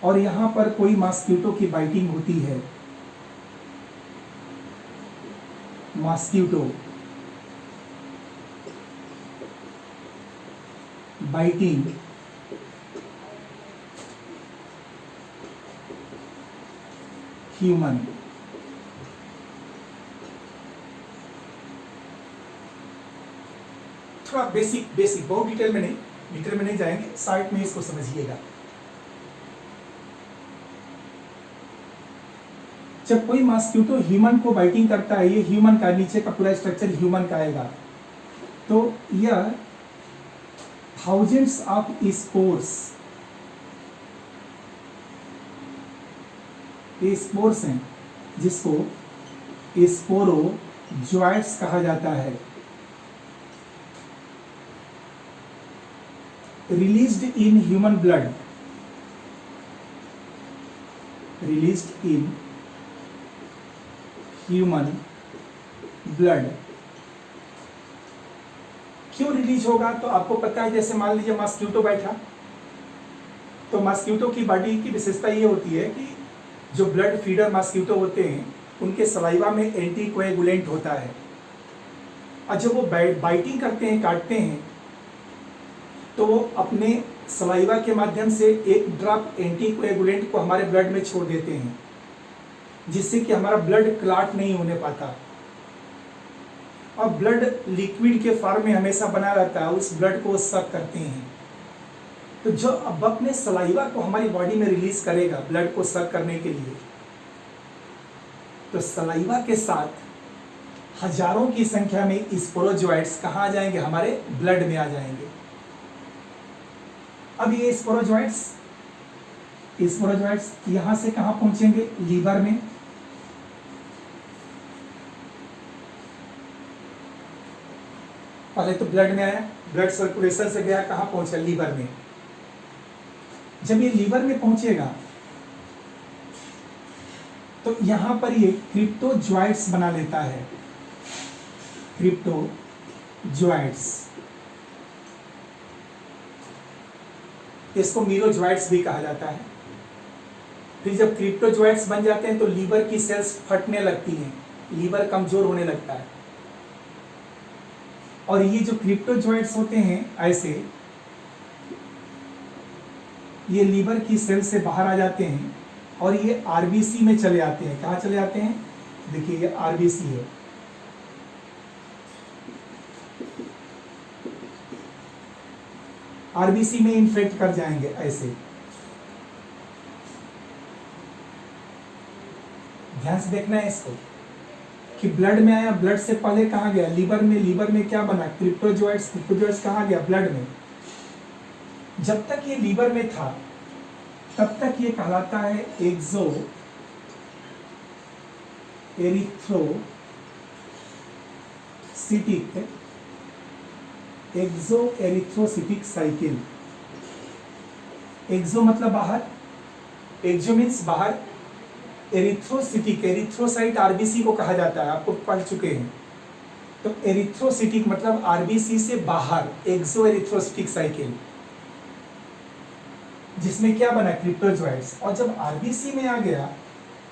और यहाँ पर कोई मॉस्किटो की बाइटिंग होती है, मॉस्किटो बाइटिंग ह्यूमन। थोड़ा बेसिक बहुत डिटेल में नहीं जाएंगे, शार्ट में इसको समझिएगा। जब कोई मॉस्किटो ह्यूमन को बाइटिंग करता है, ये ह्यूमन का नीचे का पूरा स्ट्रक्चर ह्यूमन का आएगा, तो यह थाउजेंड्स ऑफ स्पोर्स हैं जिसको स्पोरोजोइट्स कहा जाता है, रिलीज्ड इन ह्यूमन ब्लड, क्यों रिलीज होगा? तो आपको पता है, जैसे मान लीजिए मॉस्किटो बैठा, तो मॉस्किटो की बॉडी की विशेषता ये होती है कि जो ब्लड फीडर मॉस्किटो होते हैं उनके सलाइवा में एंटीकोएगुलेंट होता है, और जब वो बाइटिंग करते हैं, काटते हैं, तो वो अपने सलाइवा के माध्यम से एक ड्रॉप एंटीकोएगुलेंट को हमारे ब्लड में छोड़ देते हैं, जिससे कि हमारा ब्लड क्लॉट नहीं होने पाता और ब्लड लिक्विड के फॉर्म में हमेशा बना रहता है, उस ब्लड को सक करते हैं। तो जो अब अपने सलाइवा को हमारी बॉडी में रिलीज करेगा ब्लड को सक करने के लिए, तो सलाइवा के साथ हजारों की संख्या में स्पोरोजोइट्स कहाँ आ जाएंगे? हमारे ब्लड में आ जाएंगे। अब ये स्पोरोजोइट्स यहां से कहां पहुंचेंगे? लीवर में। पहले तो ब्लड में आया, ब्लड सर्कुलेशन से गया, कहां पहुंचा? लीवर में। जब ये लीवर में पहुंचेगा तो यहां पर ये क्रिप्टोजोइट्स बना लेता है, क्रिप्टोजोइट्स, इसको मीरोजोइट्स भी कहा जाता है। फिर जब क्रिप्टोजोइट्स बन जाते हैं तो लीवर की सेल्स फटने लगती हैं, लीवर कमजोर होने लगता है, और ये जो क्रिप्टोजोइट्स होते हैं ऐसे, ये लीवर की सेल से बाहर आ जाते हैं और ये आरबीसी में चले आते हैं। कहाँ चले आते हैं? देखिए ये आरबीसी है, आरबीसी में इन्फेक्ट कर जाएंगे ऐसे। ध्यान से देखना है इसको कि ब्लड में आया, ब्लड से पहले कहाँ गया? लीवर में। लीवर में क्या बना? क्रिप्टोजोइट्स कहाँ गया? ब्लड में। जब तक ये लीवर में था तब तक ये कहलाता है एक्सो एरिथ्रोसिटिक साइकिल। एक्सो मतलब बाहर, एक्सो मीन्स बाहर, एरिथ्रोसाइट आरबीसी को कहा जाता है, आपको पढ़ चुके हैं। तो एरिथ्रोसिटिक मतलब आरबीसी से बाहर, एक्सो एरिथ्रोसिटिक साइकिल, जिसमें क्या बना? क्रिप्टोजोइट्स। और जब आरबीसी में आ गया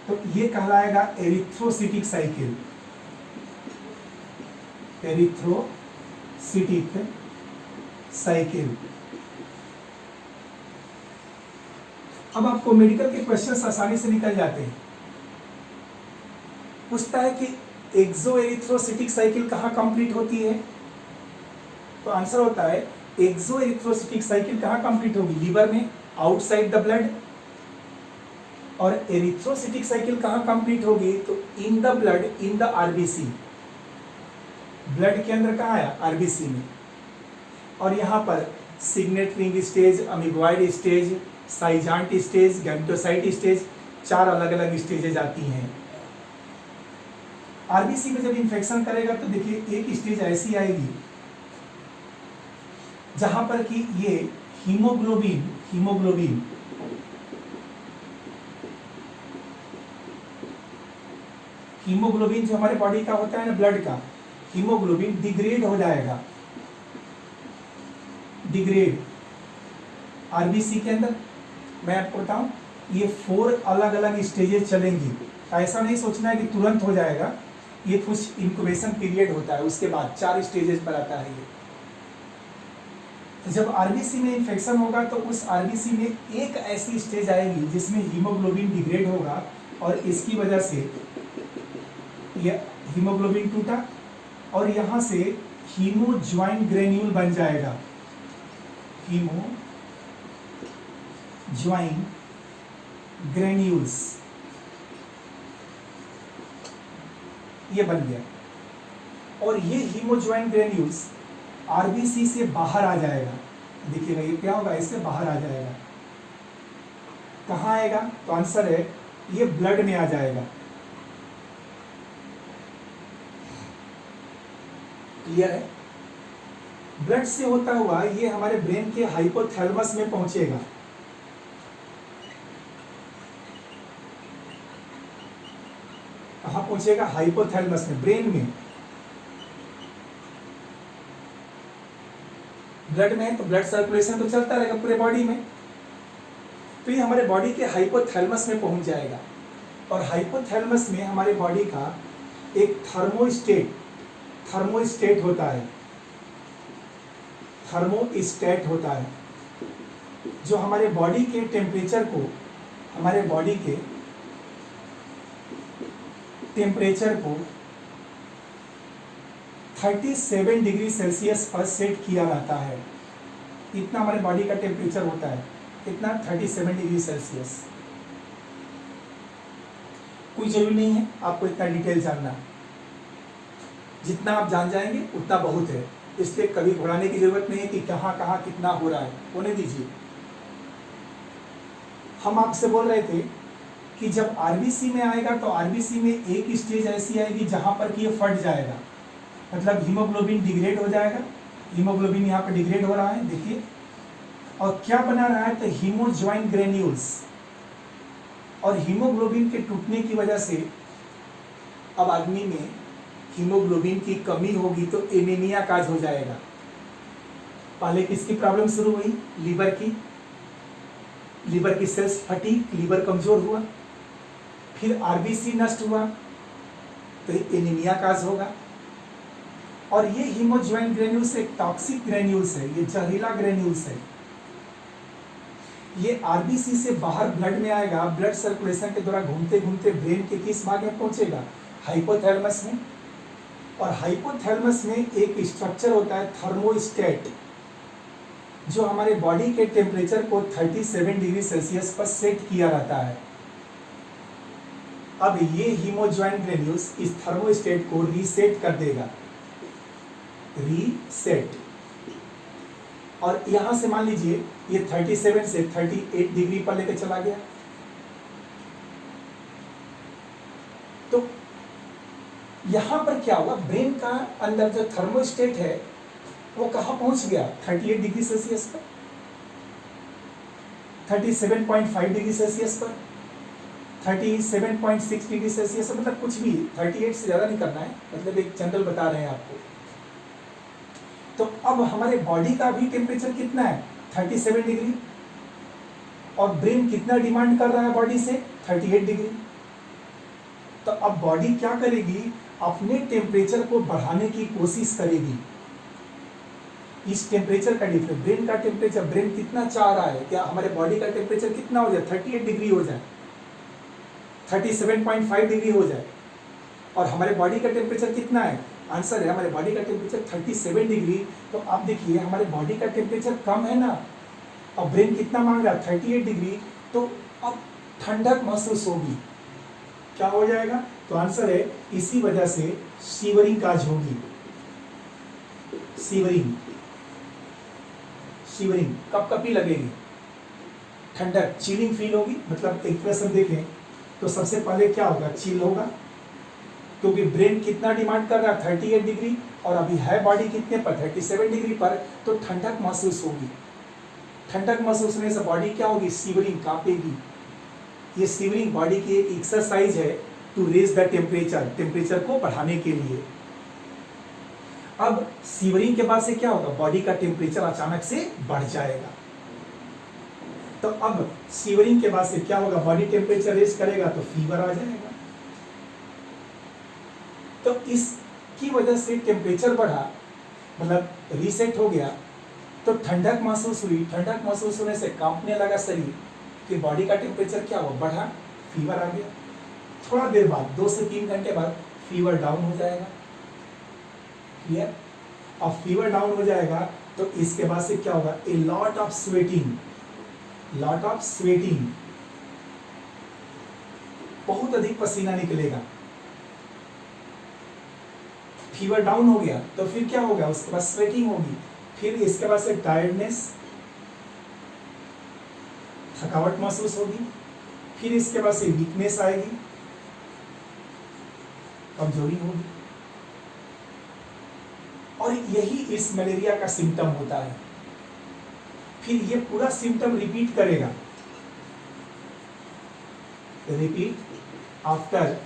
तो ये कहलाएगा एरिथ्रोसिटिक साइकिल, एरिथ्रोसिटिक साइकिल। अब आपको मेडिकल के क्वेश्चंस आसानी से निकल जाते हैं। पूछता है कि एक्सो एरिथ्रोसिटिक साइकिल कहाँ कंप्लीट होती है? तो आंसर होता है एक्सो एरिथ्रोसिटिक साइकिल कहाँ कंप्लीट होगी? लीवर में, आउटसाइड द ब्लड। और एरिथ्रोसिटिक साइकिल कहाँ कंप्लीट होगी? तो in the blood, in the RBC. Blood के अंदर कहाँ आया? आरबीसी में। और यहाँ पर signet ring stage, amoeboid stage, schizont stage, gametocyte stage, 4 अलग अलग स्टेजेज आती हैं। आरबीसी में जब इन्फेक्शन करेगा तो देखिए एक स्टेज ऐसी आएगी जहां पर कि ये हीमोग्लोबिन हीमोग्लोबिन जो हमारे बॉडी का होता है ना, ब्लड का, हीमोग्लोबिन डिग्रेड हो जाएगा, डिग्रेड आरबीसी के अंदर। मैं आपको बताऊं, ये 4 अलग अलग स्टेजेस चलेंगी। ऐसा नहीं सोचना है कि तुरंत हो जाएगा, ये कुछ इंक्यूबेशन पीरियड होता है, उसके बाद 4 स्टेजेस पर आता है ये। तो जब आरबीसी में इन्फेक्शन होगा तो उस आरबीसी में एक ऐसी स्टेज आएगी जिसमें हीमोग्लोबिन डिग्रेड होगा और इसकी वजह से ये हीमोग्लोबिन टूटा और यहाँ से हीमो ज्वाइन ग्रेन्यूल बन जाएगा, हीमो ज्वाइन ग्रेन्यूल्स, ये बन गया। और ये हीमोज्वाइन ग्रेन्यूल्स आरबीसी से बाहर आ जाएगा। देखिएगा ये क्या होगा, इससे बाहर आ जाएगा। कहाँ आएगा? तो आंसर है ये ब्लड में आ जाएगा। क्लियर है? ब्लड से होता हुआ ये हमारे ब्रेन के हाइपोथैलेमस में पहुंचेगा। कहाँ पहुंचेगा? हाइपोथैलेमस में, ब्रेन में। ब्लड में है तो ब्लड सर्कुलेशन तो चलता रहेगा पूरे बॉडी में, तो ये हमारे बॉडी के हाइपोथैलेमस में पहुंच जाएगा। और हाइपोथैलेमस में हमारे बॉडी का एक थर्मोस्टेट होता है, थर्मोस्टेट होता है, जो हमारे बॉडी के टेम्परेचर को, हमारे बॉडी के टेम्परेचर को 37 डिग्री सेल्सियस पर सेट किया रहता है। इतना हमारे बॉडी का टेम्परेचर होता है, इतना 37 डिग्री सेल्सियस। कोई जरूरी नहीं है आपको इतना डिटेल जानना, जितना आप जान जाएंगे उतना बहुत है, इसलिए कभी घुराने की जरूरत नहीं है कि कहाँ कहाँ कितना हो रहा है, होने दीजिए। हम आपसे बोल रहे थे कि जब आरबीसी में आएगा तो आरबीसी में एक स्टेज ऐसी आएगी जहां पर कि ये फट जाएगा, मतलब हीमोग्लोबिन डिग्रेड हो जाएगा। हीमोग्लोबिन यहाँ पर डिग्रेड हो रहा है, देखिए, और क्या बना रहा है? तो हीमोज्वाइन ग्रेन्यूल्स। और हीमोग्लोबिन के टूटने की वजह से अब आदमी में हीमोग्लोबिन की कमी होगी तो एनीमिया काज हो जाएगा। पहले किसकी प्रॉब्लम शुरू हुई? लीवर की। लीवर की सेल्स फटी, लीवर कमजोर हुआ, फिर आरबीसी नष्ट हुआ तो एनीमिया काज होगा। और ये हीमोज्वाइन ग्रेन्यूल्स एक टॉक्सिक ग्रेन्यूल्स है, ये जहरीला ग्रेन्यूल्स है। ये आरबीसी से बाहर ब्लड में आएगा, ब्लड सर्कुलेशन के द्वारा घूमते घूमते ब्रेन के किस भाग में पहुंचेगा? हाइपोथैलेमस में। और हाइपोथैलेमस में एक स्ट्रक्चर होता है थर्मोस्टेट, जो हमारे बॉडी के टेम्परेचर को 37 डिग्री सेल्सियस पर सेट किया रहता है। अब ये हीमोज्वाइन ग्रेन्यूल्स इस थर्मोस्टेट को रीसेट कर देगा, रीसेट। और यहां से मान लीजिए ये 37 से 38 डिग्री पर लेकर चला गया, तो यहां पर क्या हुआ? ब्रेन का अंदर जो थर्मोस्टेट है वो कहां पहुंच गया? 38 डिग्री सेल्सियस पर, 37.5 डिग्री सेल्सियस पर, 37.6 डिग्री सेल्सियस, मतलब कुछ भी 38 से ज्यादा नहीं करना है, मतलब एक जनरल बता रहे हैं आपको। तो अब हमारे बॉडी का भी टेम्परेचर कितना है? 37 डिग्री, और ब्रेन कितना डिमांड कर रहा है बॉडी से? 38 डिग्री। तो अब बॉडी क्या करेगी? अपने टेम्परेचर को बढ़ाने की कोशिश करेगी। इस टेम्परेचर का डिफरेंस, ब्रेन का टेम्परेचर, ब्रेन कितना चाह रहा है क्या हमारे बॉडी का टेम्परेचर कितना हो जाए? 38 डिग्री हो जाए, 37.5 डिग्री हो जाए। और हमारे बॉडी का टेम्परेचर कितना है? आंसर है हमारे बॉडी का टेम्परेचर 37 डिग्री। तो आप देखिए हमारे बॉडी का टेम्परेचर कम है ना, और ब्रेन कितना मांग रहा है? 38 डिग्री। तो अब ठंडक महसूस होगी, क्या हो जाएगा? तो आंसर है इसी वजह से शिवरिंग काज होगी। शिवरिंग, शिवरिंग, कपकपी लगेगी, ठंडक, चिलिंग फील होगी। मतलब एक तरह से देखें तो सबसे पहले क्या होगा? चिल होगा, क्योंकि ब्रेन कितना डिमांड कर रहा है? 38 डिग्री, और अभी है बॉडी कितने पर? 37 डिग्री पर। तो ठंडक महसूस होगी। ठंडक महसूस होने से बॉडी क्या होगी? शिवरिंग, कांपेगी। ये शिवरिंग बॉडी की एक एक्सरसाइज है टू रेज द टेम्परेचर को बढ़ाने के लिए। अब सीवरिंग के बाद से क्या होगा, बॉडी का टेम्परेचर अचानक से बढ़ जाएगा। तो अब सीवरिंग के बाद से क्या होगा, बॉडी टेम्परेचर रेज करेगा तो फीवर आ जाएगा। तो इसकी वजह से टेम्परेचर बढ़ा, मतलब रीसेट हो गया, तो ठंडक महसूस हुई। ठंडक महसूस होने से कांपने लगा शरीर, कि बॉडी का टेम्परेचर क्या हुआ, बढ़ा, फीवर आ गया। थोड़ा देर बाद 2 से 3 घंटे बाद फीवर डाउन हो जाएगा। क्लियर? अब फीवर डाउन हो जाएगा तो इसके बाद से क्या होगा, ए लॉट ऑफ स्वेटिंग, बहुत अधिक पसीना निकलेगा। फीवर डाउन हो गया तो फिर क्या होगा, उसके बाद स्वेटिंग होगी, फिर इसके बाद से टायर्डनेस, थकावट महसूस होगी, फिर इसके बाद से वीकनेस आएगी, कमजोरी होगी। और यही इस मलेरिया का सिम्टम होता है। फिर ये पूरा सिम्टम रिपीट करेगा, रिपीट आफ्टर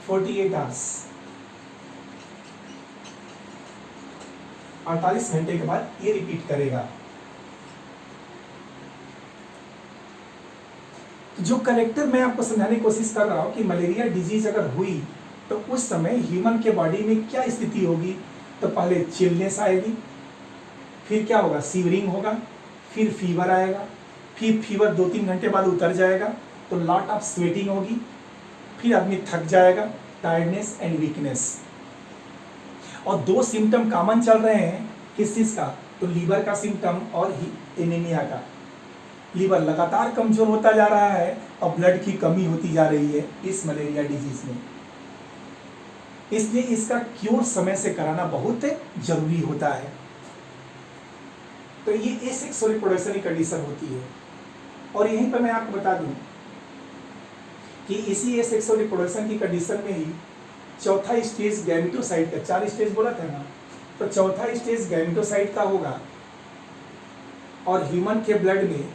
48 आवर्स, 48 घंटे के बाद ये रिपीट करेगा। जो करेक्टर मैं आपको समझाने की कोशिश कर रहा हूं कि मलेरिया डिजीज अगर हुई तो उस समय ह्यूमन के बॉडी में क्या स्थिति होगी, तो पहले चिलनेस आएगी, फिर क्या होगा, सीवरिंग होगा, फिर फीवर आएगा, फिर फीवर 2-3 घंटे बाद उतर जाएगा तो लॉट ऑफ स्वेटिंग होगी, फिर आदमी थक जाएगा, टायर्डनेस एंड वीकनेस। और 2 सिम्टम कॉमन चल रहे हैं, किस चीज का, तो लीवर का सिम्टम और एनीमिया का। लीवर लगातार कमजोर होता जा रहा है और ब्लड की कमी होती जा रही है इस मलेरिया डिजीज में। इसलिए इसका क्योर समय से कराना बहुत जरूरी होता है। तो ये एसेक्सुअल रिप्रोडक्शन की कंडीशन होती है। और यहीं पर मैं आपको बता दूं कि इसी एसेक्सुअल रिप्रोडक्शन की कंडीशन में ही चौथा स्टेज गैमेटोसाइट का, 4 स्टेज बोला था ना, तो चौथा स्टेज गैमेटोसाइट का होगा। और ह्यूमन के ब्लड में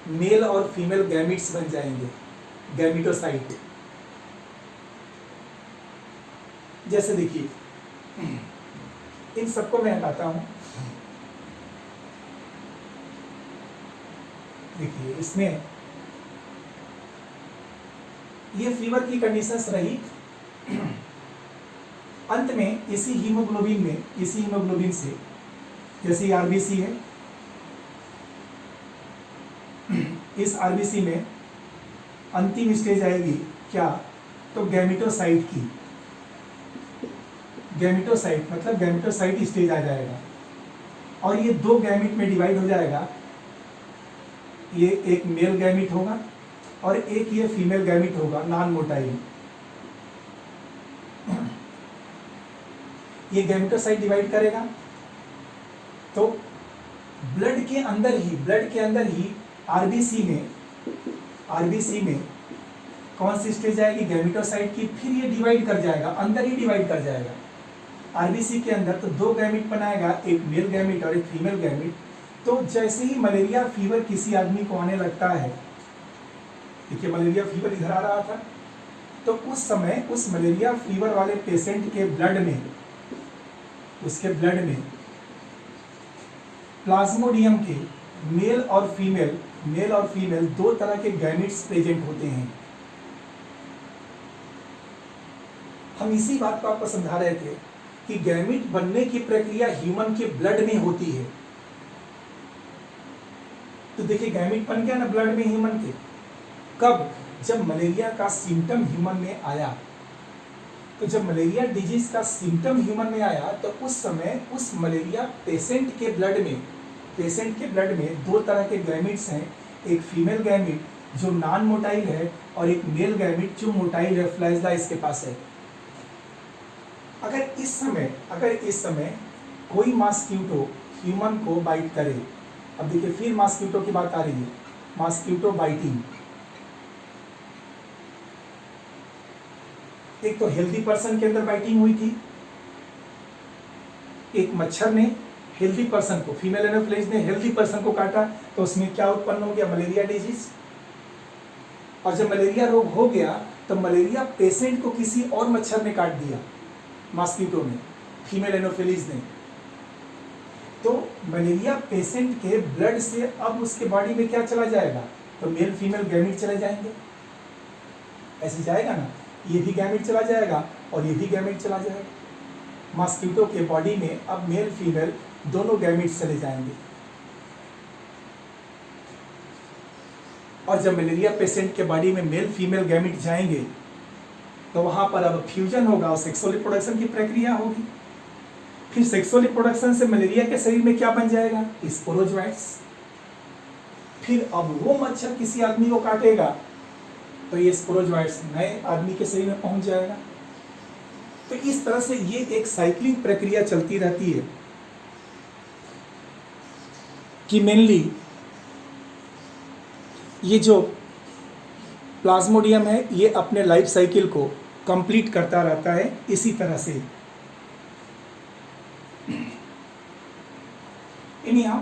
मेल और फीमेल गैमिट्स बन जाएंगे, गैमेटोसाइट। जैसे देखिए, इन सबको मैं हटाता हूं। देखिए इसमें ये फीवर की कंडीशंस रही। अंत में इसी हीमोग्लोबिन से, जैसे आरबीसी है, इस आरबीसी में अंतिम स्टेज आएगी क्या, तो गैमेटोसाइट की। गैमेटोसाइट मतलब गैमेटोसाइट स्टेज आ जाएगा और ये 2 गैमेट में डिवाइड हो जाएगा। ये एक मेल गैमेट होगा और एक ये फीमेल गैमेट होगा, नॉन मोटाइल। ये गैमेटोसाइट डिवाइड करेगा तो ब्लड के अंदर ही आरबीसी में कौन सी स्टेज आएगी, गैमेटोसाइट की। फिर ये डिवाइड कर जाएगा, अंदर ही डिवाइड कर जाएगा आरबीसी के अंदर। तो 2 गैमेट बनाएगा, एक मेल गैमेट और एक फीमेल गैमेट। तो जैसे ही मलेरिया फीवर किसी आदमी को आने लगता है, देखिए मलेरिया फीवर इधर आ रहा था, तो उस समय उस मलेरिया फीवर वाले पेशेंट के ब्लड में, उसके ब्लड में प्लाज्मोडियम के मेल और फीमेल 2 तरह के गैमेट्स प्रेजेंट होते हैं। हम इसी बात को आपको समझा रहे थे कि गैमेट बनने की प्रक्रिया ह्यूमन के ब्लड में होती है। तो देखिए गैमेट बन गया ना ब्लड में ह्यूमन के, कब, जब मलेरिया का सिम्टम ह्यूमन में आया। तो जब मलेरिया डिजीज का सिम्टम ह्यूमन में आया तो उस समय उस मलेरिया पेशेंट के ब्लड में 2 तरह के गैमेट्स हैं, एक फीमेल गैमेट जो नॉन मोटाइल है और एक मेल गैमेट जो मोटाइल है, फ्लैजेला इसके पास है। अगर इस समय कोई मॉस्क्यूटो ह्यूमन को बाइट करे, अब देखिए फिर मॉस्क्यूटो की बात आ रही है, मॉस्क्यूटो बाइटिंग। एक तो हेल्दी पर्सन के अंदर बाइटिंग हुई थी, एक मच्छर ने हेल्दी पर्सन को, फीमेल एनोफ्लिस ने हेल्दी पर्सन को काटा, तो उसमें क्या उत्पन्न हो गया, मलेरिया डिजीज। और जब मलेरिया रोग हो गया तो मलेरिया पेशेंट को किसी और मच्छर ने काट दिया, मॉस्किटो ने, फीमेल एनोफिलीज ने, तो मलेरिया पेशेंट के ब्लड से अब उसके बॉडी में क्या चला जाएगा, तो मेल फीमेल गैमीट चले जाएंगे, ऐसे जाएगा ना, ये भी गैमीट चला जाएगा और ये भी गैमीट चला जाएगा। मॉस्किटो के बॉडी में अब मेल फीमेल दोनों गैमीट चले जाएंगे। और जब मलेरिया पेशेंट के बॉडी में मेल फीमेल गैमीट जाएंगे तो वहां पर अब फ्यूजन होगा और सेक्सुअल रिप्रोडक्शन की प्रक्रिया होगी। फिर सेक्सुअल रिप्रोडक्शन से मलेरिया के शरीर में क्या बन जाएगा, स्पोरोजोइट्स। फिर अब वो मच्छर किसी आदमी को काटेगा तो ये स्पोरोजोइट्स नए आदमी के शरीर में पहुंच जाएगा। तो इस तरह से ये एक साइक्लिंग प्रक्रिया चलती रहती है कि मेनली ये जो प्लाज्मोडियम है ये अपने लाइफ साइकिल को कंप्लीट करता रहता है इसी तरह से। इनिहाउ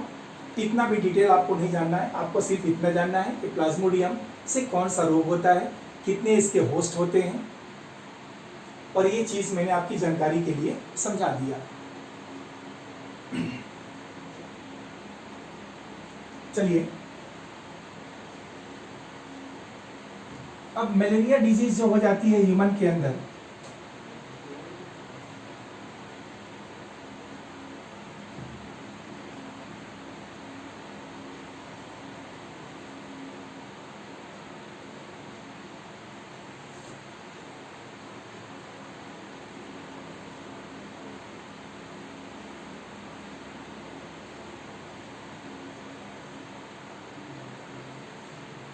इतना भी डिटेल आपको नहीं जानना है, आपको सिर्फ इतना जानना है कि प्लाज्मोडियम से कौन सा रोग होता है, कितने इसके होस्ट होते हैं, और ये चीज मैंने आपकी जानकारी के लिए समझा दिया। चलिए अब मलेरिया डिजीज जो हो जाती है ह्यूमन के अंदर,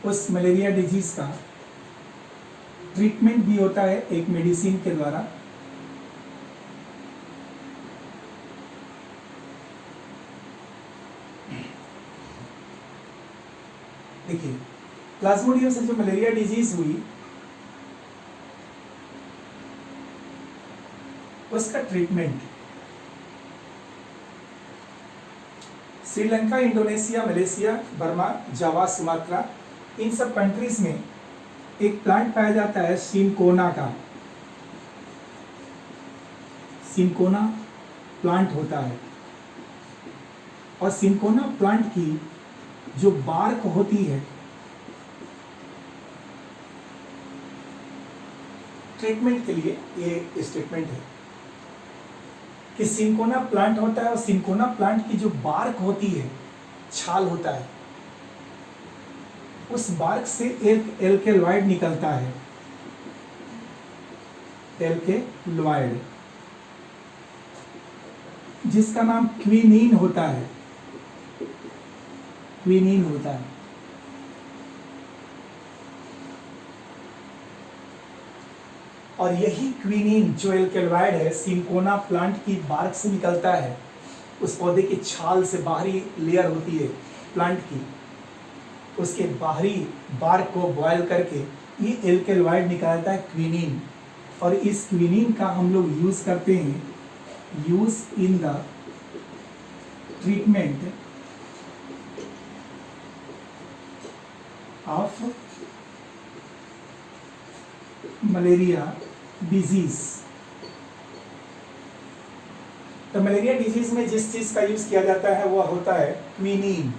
उस मलेरिया डिजीज का ट्रीटमेंट भी होता है एक मेडिसिन के द्वारा। देखिए प्लाज्मोडियम से जो मलेरिया डिजीज हुई उसका treatment Sri Lanka, Indonesia, Malaysia, Burma, Java, Sumatra, इन सब कंट्रीज में एक प्लांट पाया जाता है सिनकोना का। सिनकोना प्लांट होता है और सिनकोना प्लांट की जो बार्क होती है, ट्रीटमेंट के लिए ये स्टेटमेंट है कि सिनकोना प्लांट होता है और सिनकोना प्लांट की जो बार्क होती है, छाल होता है, उस बार्क से एक एल्केलॉइड निकलता है, एल्केलॉइड, जिसका नाम क्विनीन होता है, क्विनीन होता है। और यही क्विनीन जो एल्केलॉइड है सिनकोना प्लांट की बार्क से निकलता है, उस पौधे की छाल से बाहरी लेयर होती है प्लांट की, उसके बाहरी बार्क को बॉयल करके ये एल्केलॉइड निकालता है क्विनीन। और इस क्विनीन का हम लोग यूज करते हैं, use in the treatment of malaria disease. तो मलेरिया डिजीज में जिस चीज का यूज किया जाता है वह होता है क्विनीन।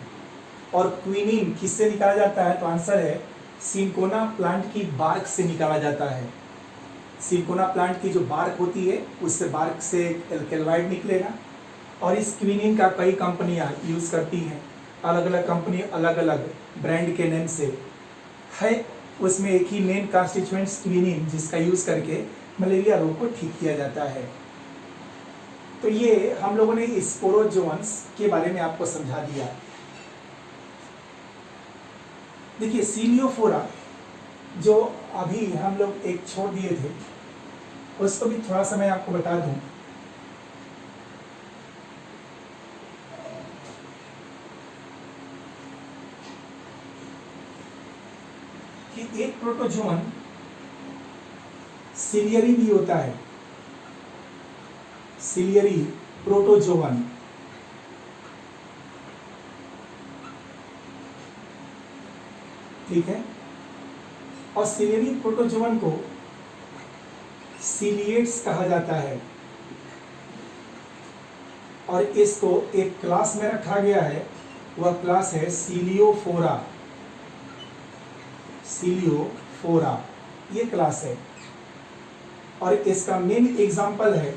और क्विनीन किससे निकाला जाता है, तो आंसर है सिनकोना प्लांट की बार्क से निकाला जाता है। सिनकोना प्लांट की जो बार्क होती है उससे बार्क से एल्केलॉइड निकलेगा। और इस क्विनीन का कई कंपनियां यूज करती हैं, अलग अलग कंपनी अलग अलग ब्रांड के नेम से है। उसमें एक ही मेन कॉन्स्टिट्यूएंट्स क्विनीन जिसका यूज करके मलेरिया रोग को ठीक किया जाता है। तो ये हम लोगों ने स्पोरोजोअन्स के बारे में आपको समझा दिया। देखिए सीलियोफोरा जो अभी हम लोग एक छोड़ दिए थे, उसको भी थोड़ा सा मैं आपको बता दूं कि एक प्रोटोजोन सिलियरी भी होता है, सिलियरी प्रोटोजोवन। ठीक है, और सिलेरी प्रोटोजोवन को सीलिएट्स कहा जाता है और इसको एक क्लास में रखा गया है, वह क्लास है सीलियोफोरा। सीलियोफोरा ये क्लास है और इसका मेन एग्जाम्पल है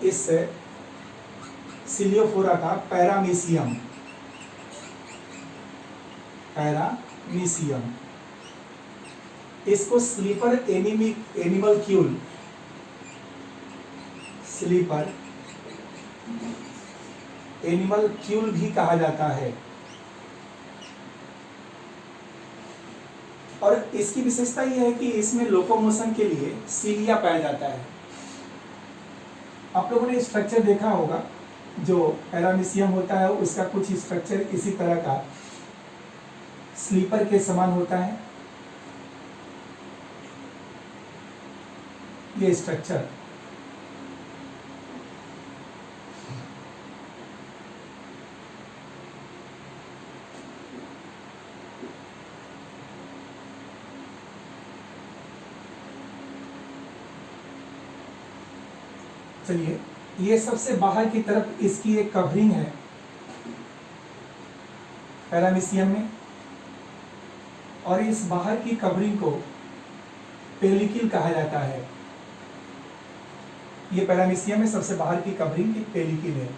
इस सीलियोफोरा का पैरामीशियम। पैरामीशियम इसको स्लीपर एनिमलक्यूल, स्लीपर एनिमलक्यूल भी कहा जाता है। और इसकी विशेषता यह है कि इसमें लोकोमोशन के लिए सीलिया पाया जाता है। आप लोगों ने स्ट्रक्चर देखा होगा, जो पैरामीशियम होता है उसका कुछ स्ट्रक्चर इसी तरह का स्लीपर के समान होता है। ये स्ट्रक्चर चलिए, ये सबसे बाहर की तरफ इसकी एक कवरिंग है पैरामीशियम में, और इस बाहर की कवरिंग को पेलिकिल कहा जाता है। ये पैरामीशियम में सबसे बाहर की कवरिंग की पेलिकिल है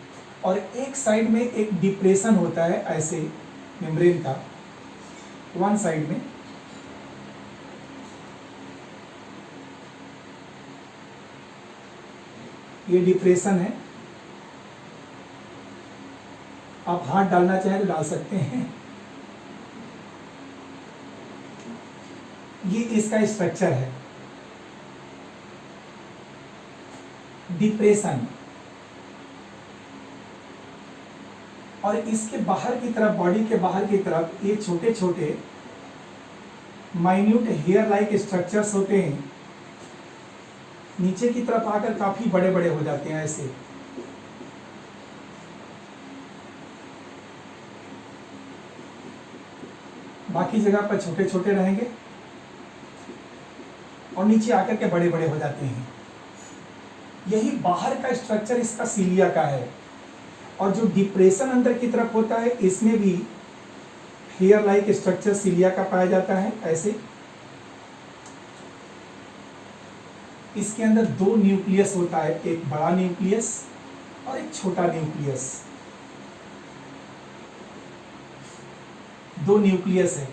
और एक साइड में एक डिप्रेशन होता है ऐसे मेम्ब्रेन का, वन साइड में ये डिप्रेशन है। आप हाथ डालना चाहें तो डाल सकते हैं। ये इसका स्ट्रक्चर है, डिप्रेशन। और इसके बाहर की तरफ, बॉडी के बाहर की तरफ ये छोटे छोटे माइन्यूट हेयर लाइक स्ट्रक्चर्स होते हैं, नीचे की तरफ आकर काफी बड़े बड़े हो जाते हैं ऐसे। बाकी जगह पर छोटे छोटे रहेंगे और नीचे आकर के बड़े बड़े हो जाते हैं। यही बाहर का स्ट्रक्चर इसका सीलिया का है। और जो डिप्रेशन अंदर की तरफ होता है, इसमें भी हेयर लाइक स्ट्रक्चर सीलिया का पाया जाता है ऐसे। इसके अंदर दो न्यूक्लियस होता है, एक बड़ा न्यूक्लियस और एक छोटा न्यूक्लियस। दो न्यूक्लियस है।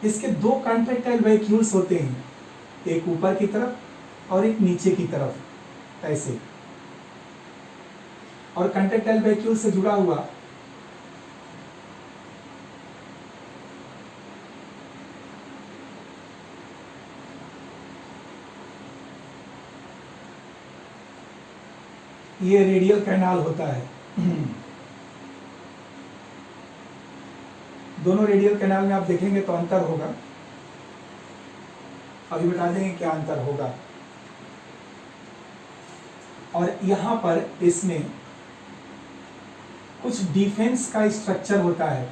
इसके दो कॉन्ट्रैक्टाइल वैक्यूल्स होते हैं, एक ऊपर की तरफ और एक नीचे की तरफ ऐसे। और कॉन्ट्रैक्टाइल वैक्यूल से जुड़ा हुआ ये रेडियल कैनाल होता है। दोनों रेडियल कैनाल में आप देखेंगे तो अंतर होगा, अभी बता देंगे क्या अंतर होगा। और यहां पर इसमें कुछ डिफेंस का स्ट्रक्चर होता है,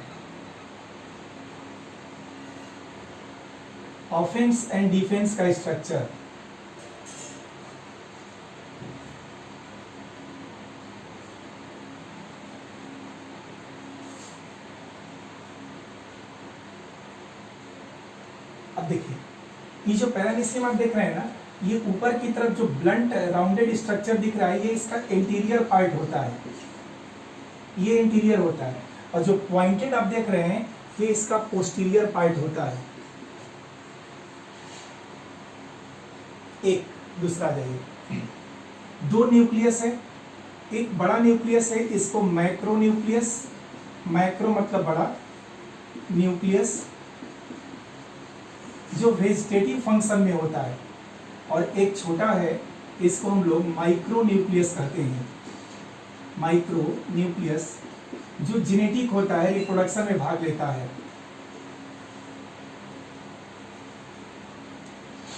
ऑफेंस एंड डिफेंस का स्ट्रक्चर। अब देखिए, ये जो पैरामीशियम आप देख रहे हैं ना, ये ऊपर की तरफ जो ब्लंट राउंडेड स्ट्रक्चर दिख रहा है, ये इसका इंटीरियर पार्ट होता है, ये इंटीरियर होता है। और जो पॉइंटेड आप देख रहे हैं, ये इसका पोस्टीरियर पार्ट होता है। एक दूसरा जाइए, दो न्यूक्लियस है, एक बड़ा न्यूक्लियस है, इसको मैक्रो न्यूक्लियस, मैक्रो मतलब बड़ा न्यूक्लियस, जो वेजिटेटिव फंक्शन में होता है। और एक छोटा है, इसको हम लोग माइक्रो न्यूक्लियस कहते हैं। माइक्रो न्यूक्लियस जो जेनेटिक होता है, रिप्रोडक्शन में भाग लेता है।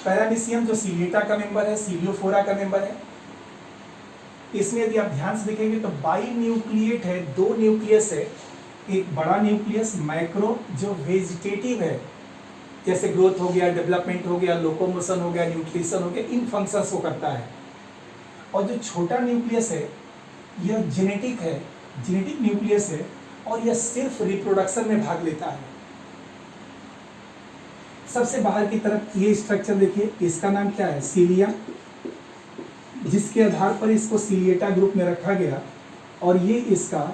पैरामीशियम जो सीलिएटा का मेंबर है, सीलियोफोरा का मेंबर है, इसमें यदि आप ध्यान से देखेंगे तो बाई न्यूक्लिएट है, दो न्यूक्लियस है, एक बड़ा न्यूक्लियस माइक्रो जो वेजिटेटिव है, जैसे ग्रोथ हो गया, डेवलपमेंट हो गया, लोकोमोशन हो गया, न्यूट्रिशन हो गया, इन फंक्शंस को करता है। और जो छोटा न्यूक्लियस है यह जेनेटिक है, जेनेटिक न्यूक्लियस है और यह सिर्फ रिप्रोडक्शन में भाग लेता है। सबसे बाहर की तरफ ये स्ट्रक्चर देखिए, इसका नाम क्या है? सीलिया, जिसके आधार पर इसको सीलिएटा ग्रुप में रखा गया। और ये इसका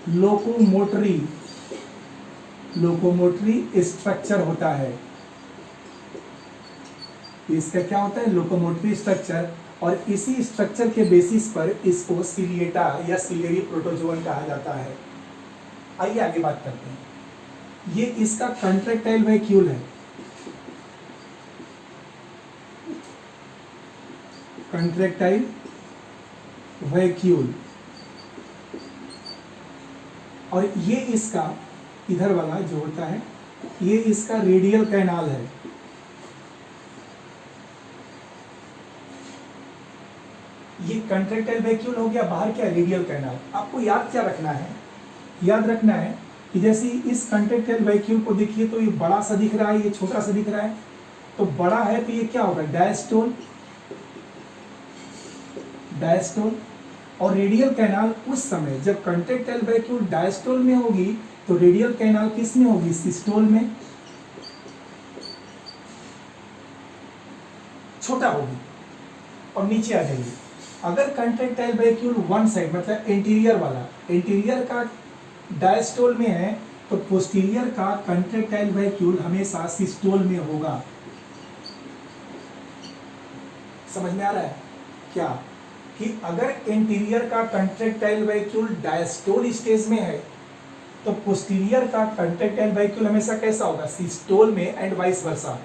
लोकोमोटरी स्ट्रक्चर होता है। इसका क्या होता है? Locomotory structure. और इसी स्ट्रक्चर के बेसिस पर इसको सीलिएटा या सिलियरी प्रोटोजोन कहा जाता है। आइए आगे बात करते हैं। ये इसका कंट्रैक्टाइल वैक्यूल है, कंट्रैक्टाइल वैक्यूल। और ये इसका इधर वाला जो होता है ये इसका रेडियल कैनाल है। ये कंट्रैक्टाइल वैक्यूल हो गया, बाहर क्या? Radial canal. आपको याद क्या रखना है? याद रखना है कि जैसे इस कंट्रैक्टाइल वैक्यूल को देखिए तो ये बड़ा सा दिख रहा है, ये छोटा सा दिख रहा है। तो बड़ा है तो ये क्या होगा? Diastole, diastole. और रेडियल कैनाल उस समय जब कंट्रैक्टाइल वैक्यूल डायस्टोल में होगी तो रेडियल कैनाल किस में होगी? सिस्टोल में, छोटा होगी। और नीचे आ जाइए, अगर कंट्रैक्टाइल वैक्यूल वन साइड मतलब एंटीरियर वाला, एंटीरियर का डायस्टोल में है तो पोस्टीरियर का कंट्रैक्टाइल वैक्यूल हमेशा सिस्टोल में होगा। समझ में आ रहा है क्या? कि अगर एंटीरियर का कंट्रैक्टाइल वैक्यूल डायस्टोल स्टेज में है तो पोस्टीरियर का कंट्रैक्टाइल वैक्यूल हमेशा कैसा होगा? सिस्टोल में, एंड वाइस वर्सा।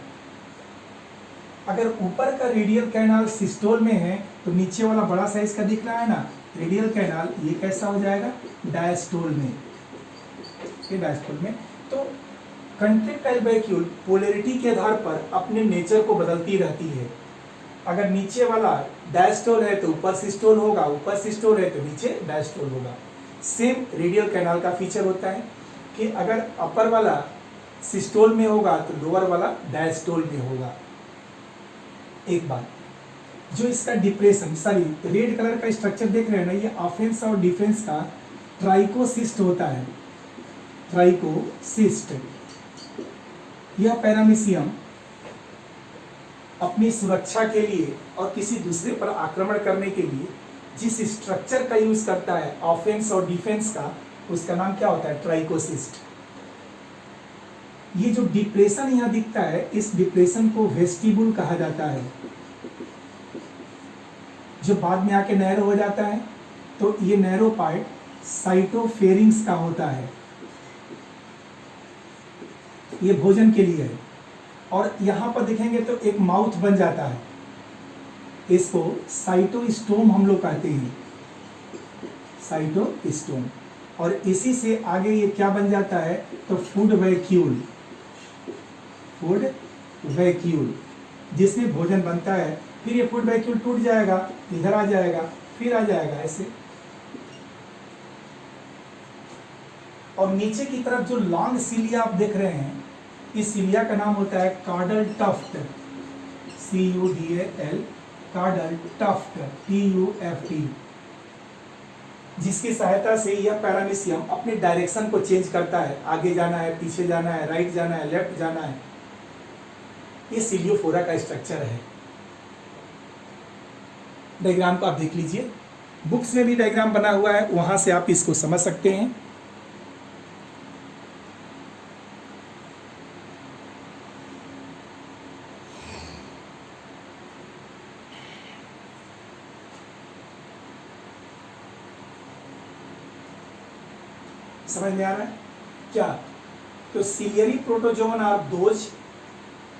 अगर ऊपर का रेडियल कैनाल सिस्टोल में है तो नीचे वाला बड़ा साइज का दिख रहा है ना रेडियल कैनाल, ये कैसा हो जाएगा? डायस्टोल में, ये डायस्टोल में। तो कंट्रैक्टाइल वैक्यूल पोलैरिटी के आधार पर अपने नेचर को बदलती रहती है। अगर नीचे वाला डायस्टोल है तो ऊपर सिस्टोल होगा, ऊपर सिस्टोल है तो नीचे डायस्टोल होगा। सेम रेडियल कैनाल का फीचर होता है कि अगर अपर वाला सिस्टोल में होगा तो लोअर वाला डायस्टोल में होगा। एक बात, जो इसका डिप्रेशन, सॉरी रेड कलर का स्ट्रक्चर देख रहे हैं ना, ये ऑफेंस और डिफेंस का ट्राइकोसिस्ट होता है, ट्राइकोसिस्ट। यह पैरामीशियम अपनी सुरक्षा के लिए और किसी दूसरे पर आक्रमण करने के लिए जिस स्ट्रक्चर का यूज करता है ऑफेंस और डिफेंस का, उसका नाम क्या होता है? ट्राइकोसिस्ट। ये जो डिप्रेशन यहां दिखता है, इस डिप्रेशन को वेस्टिबुल कहा जाता है, जो बाद में आके नैरो हो जाता है। तो ये नैरो पार्ट साइटोफेरिंग्स का होता है, ये भोजन के लिए है। और यहां पर देखेंगे तो एक माउथ बन जाता है, इसको साइटोस्टोम हम लोग कहते हैं, साइटोस्टोम। और इसी से आगे ये क्या बन जाता है? तो फूड वैक्यूल, फूड वैक्यूल, जिसमें भोजन बनता है। फिर ये फूड वैक्यूल टूट जाएगा, इधर आ जाएगा, फिर आ जाएगा ऐसे। और नीचे की तरफ जो लॉन्ग सीलिया आप देख रहे हैं, इस सीलिया का नाम होता है caudal tuft, CUDAL, caudal tuft, TUFT, जिसकी सहायता से यह पैरामीशियम अपने डायरेक्शन को चेंज करता है, आगे जाना है, पीछे जाना है, राइट जाना है, लेफ्ट जाना है। ये सीलियोफोरा का स्ट्रक्चर है। डायग्राम को आप देख लीजिए, बुक्स में भी डायग्राम बना हुआ है, वहां से आप इसको समझ सकते हैं। समझ में आ रहा है क्या? तो ciliary protozoan are those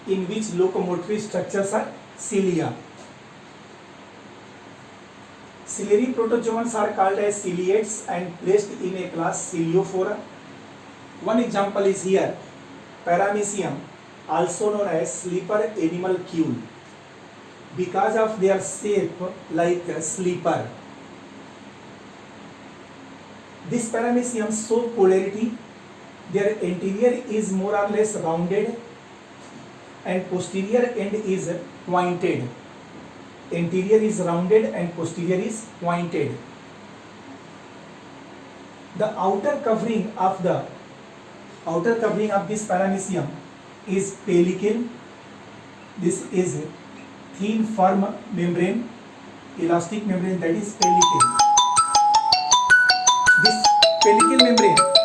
in which locomotory structures are cilia. Ciliary protozoans are called as ciliates and placed in a class Ciliophora. One example is here, Paramecium, also known as sleeper animalcule, because of their shape like a sleeper. This paramecium show polarity. Their anterior is more or less rounded and posterior end is pointed. Anterior is rounded and posterior is pointed. The outer covering of this paramecium is pellicle. This is thin firm membrane, elastic membrane, that is pellicle. This pellicle membrane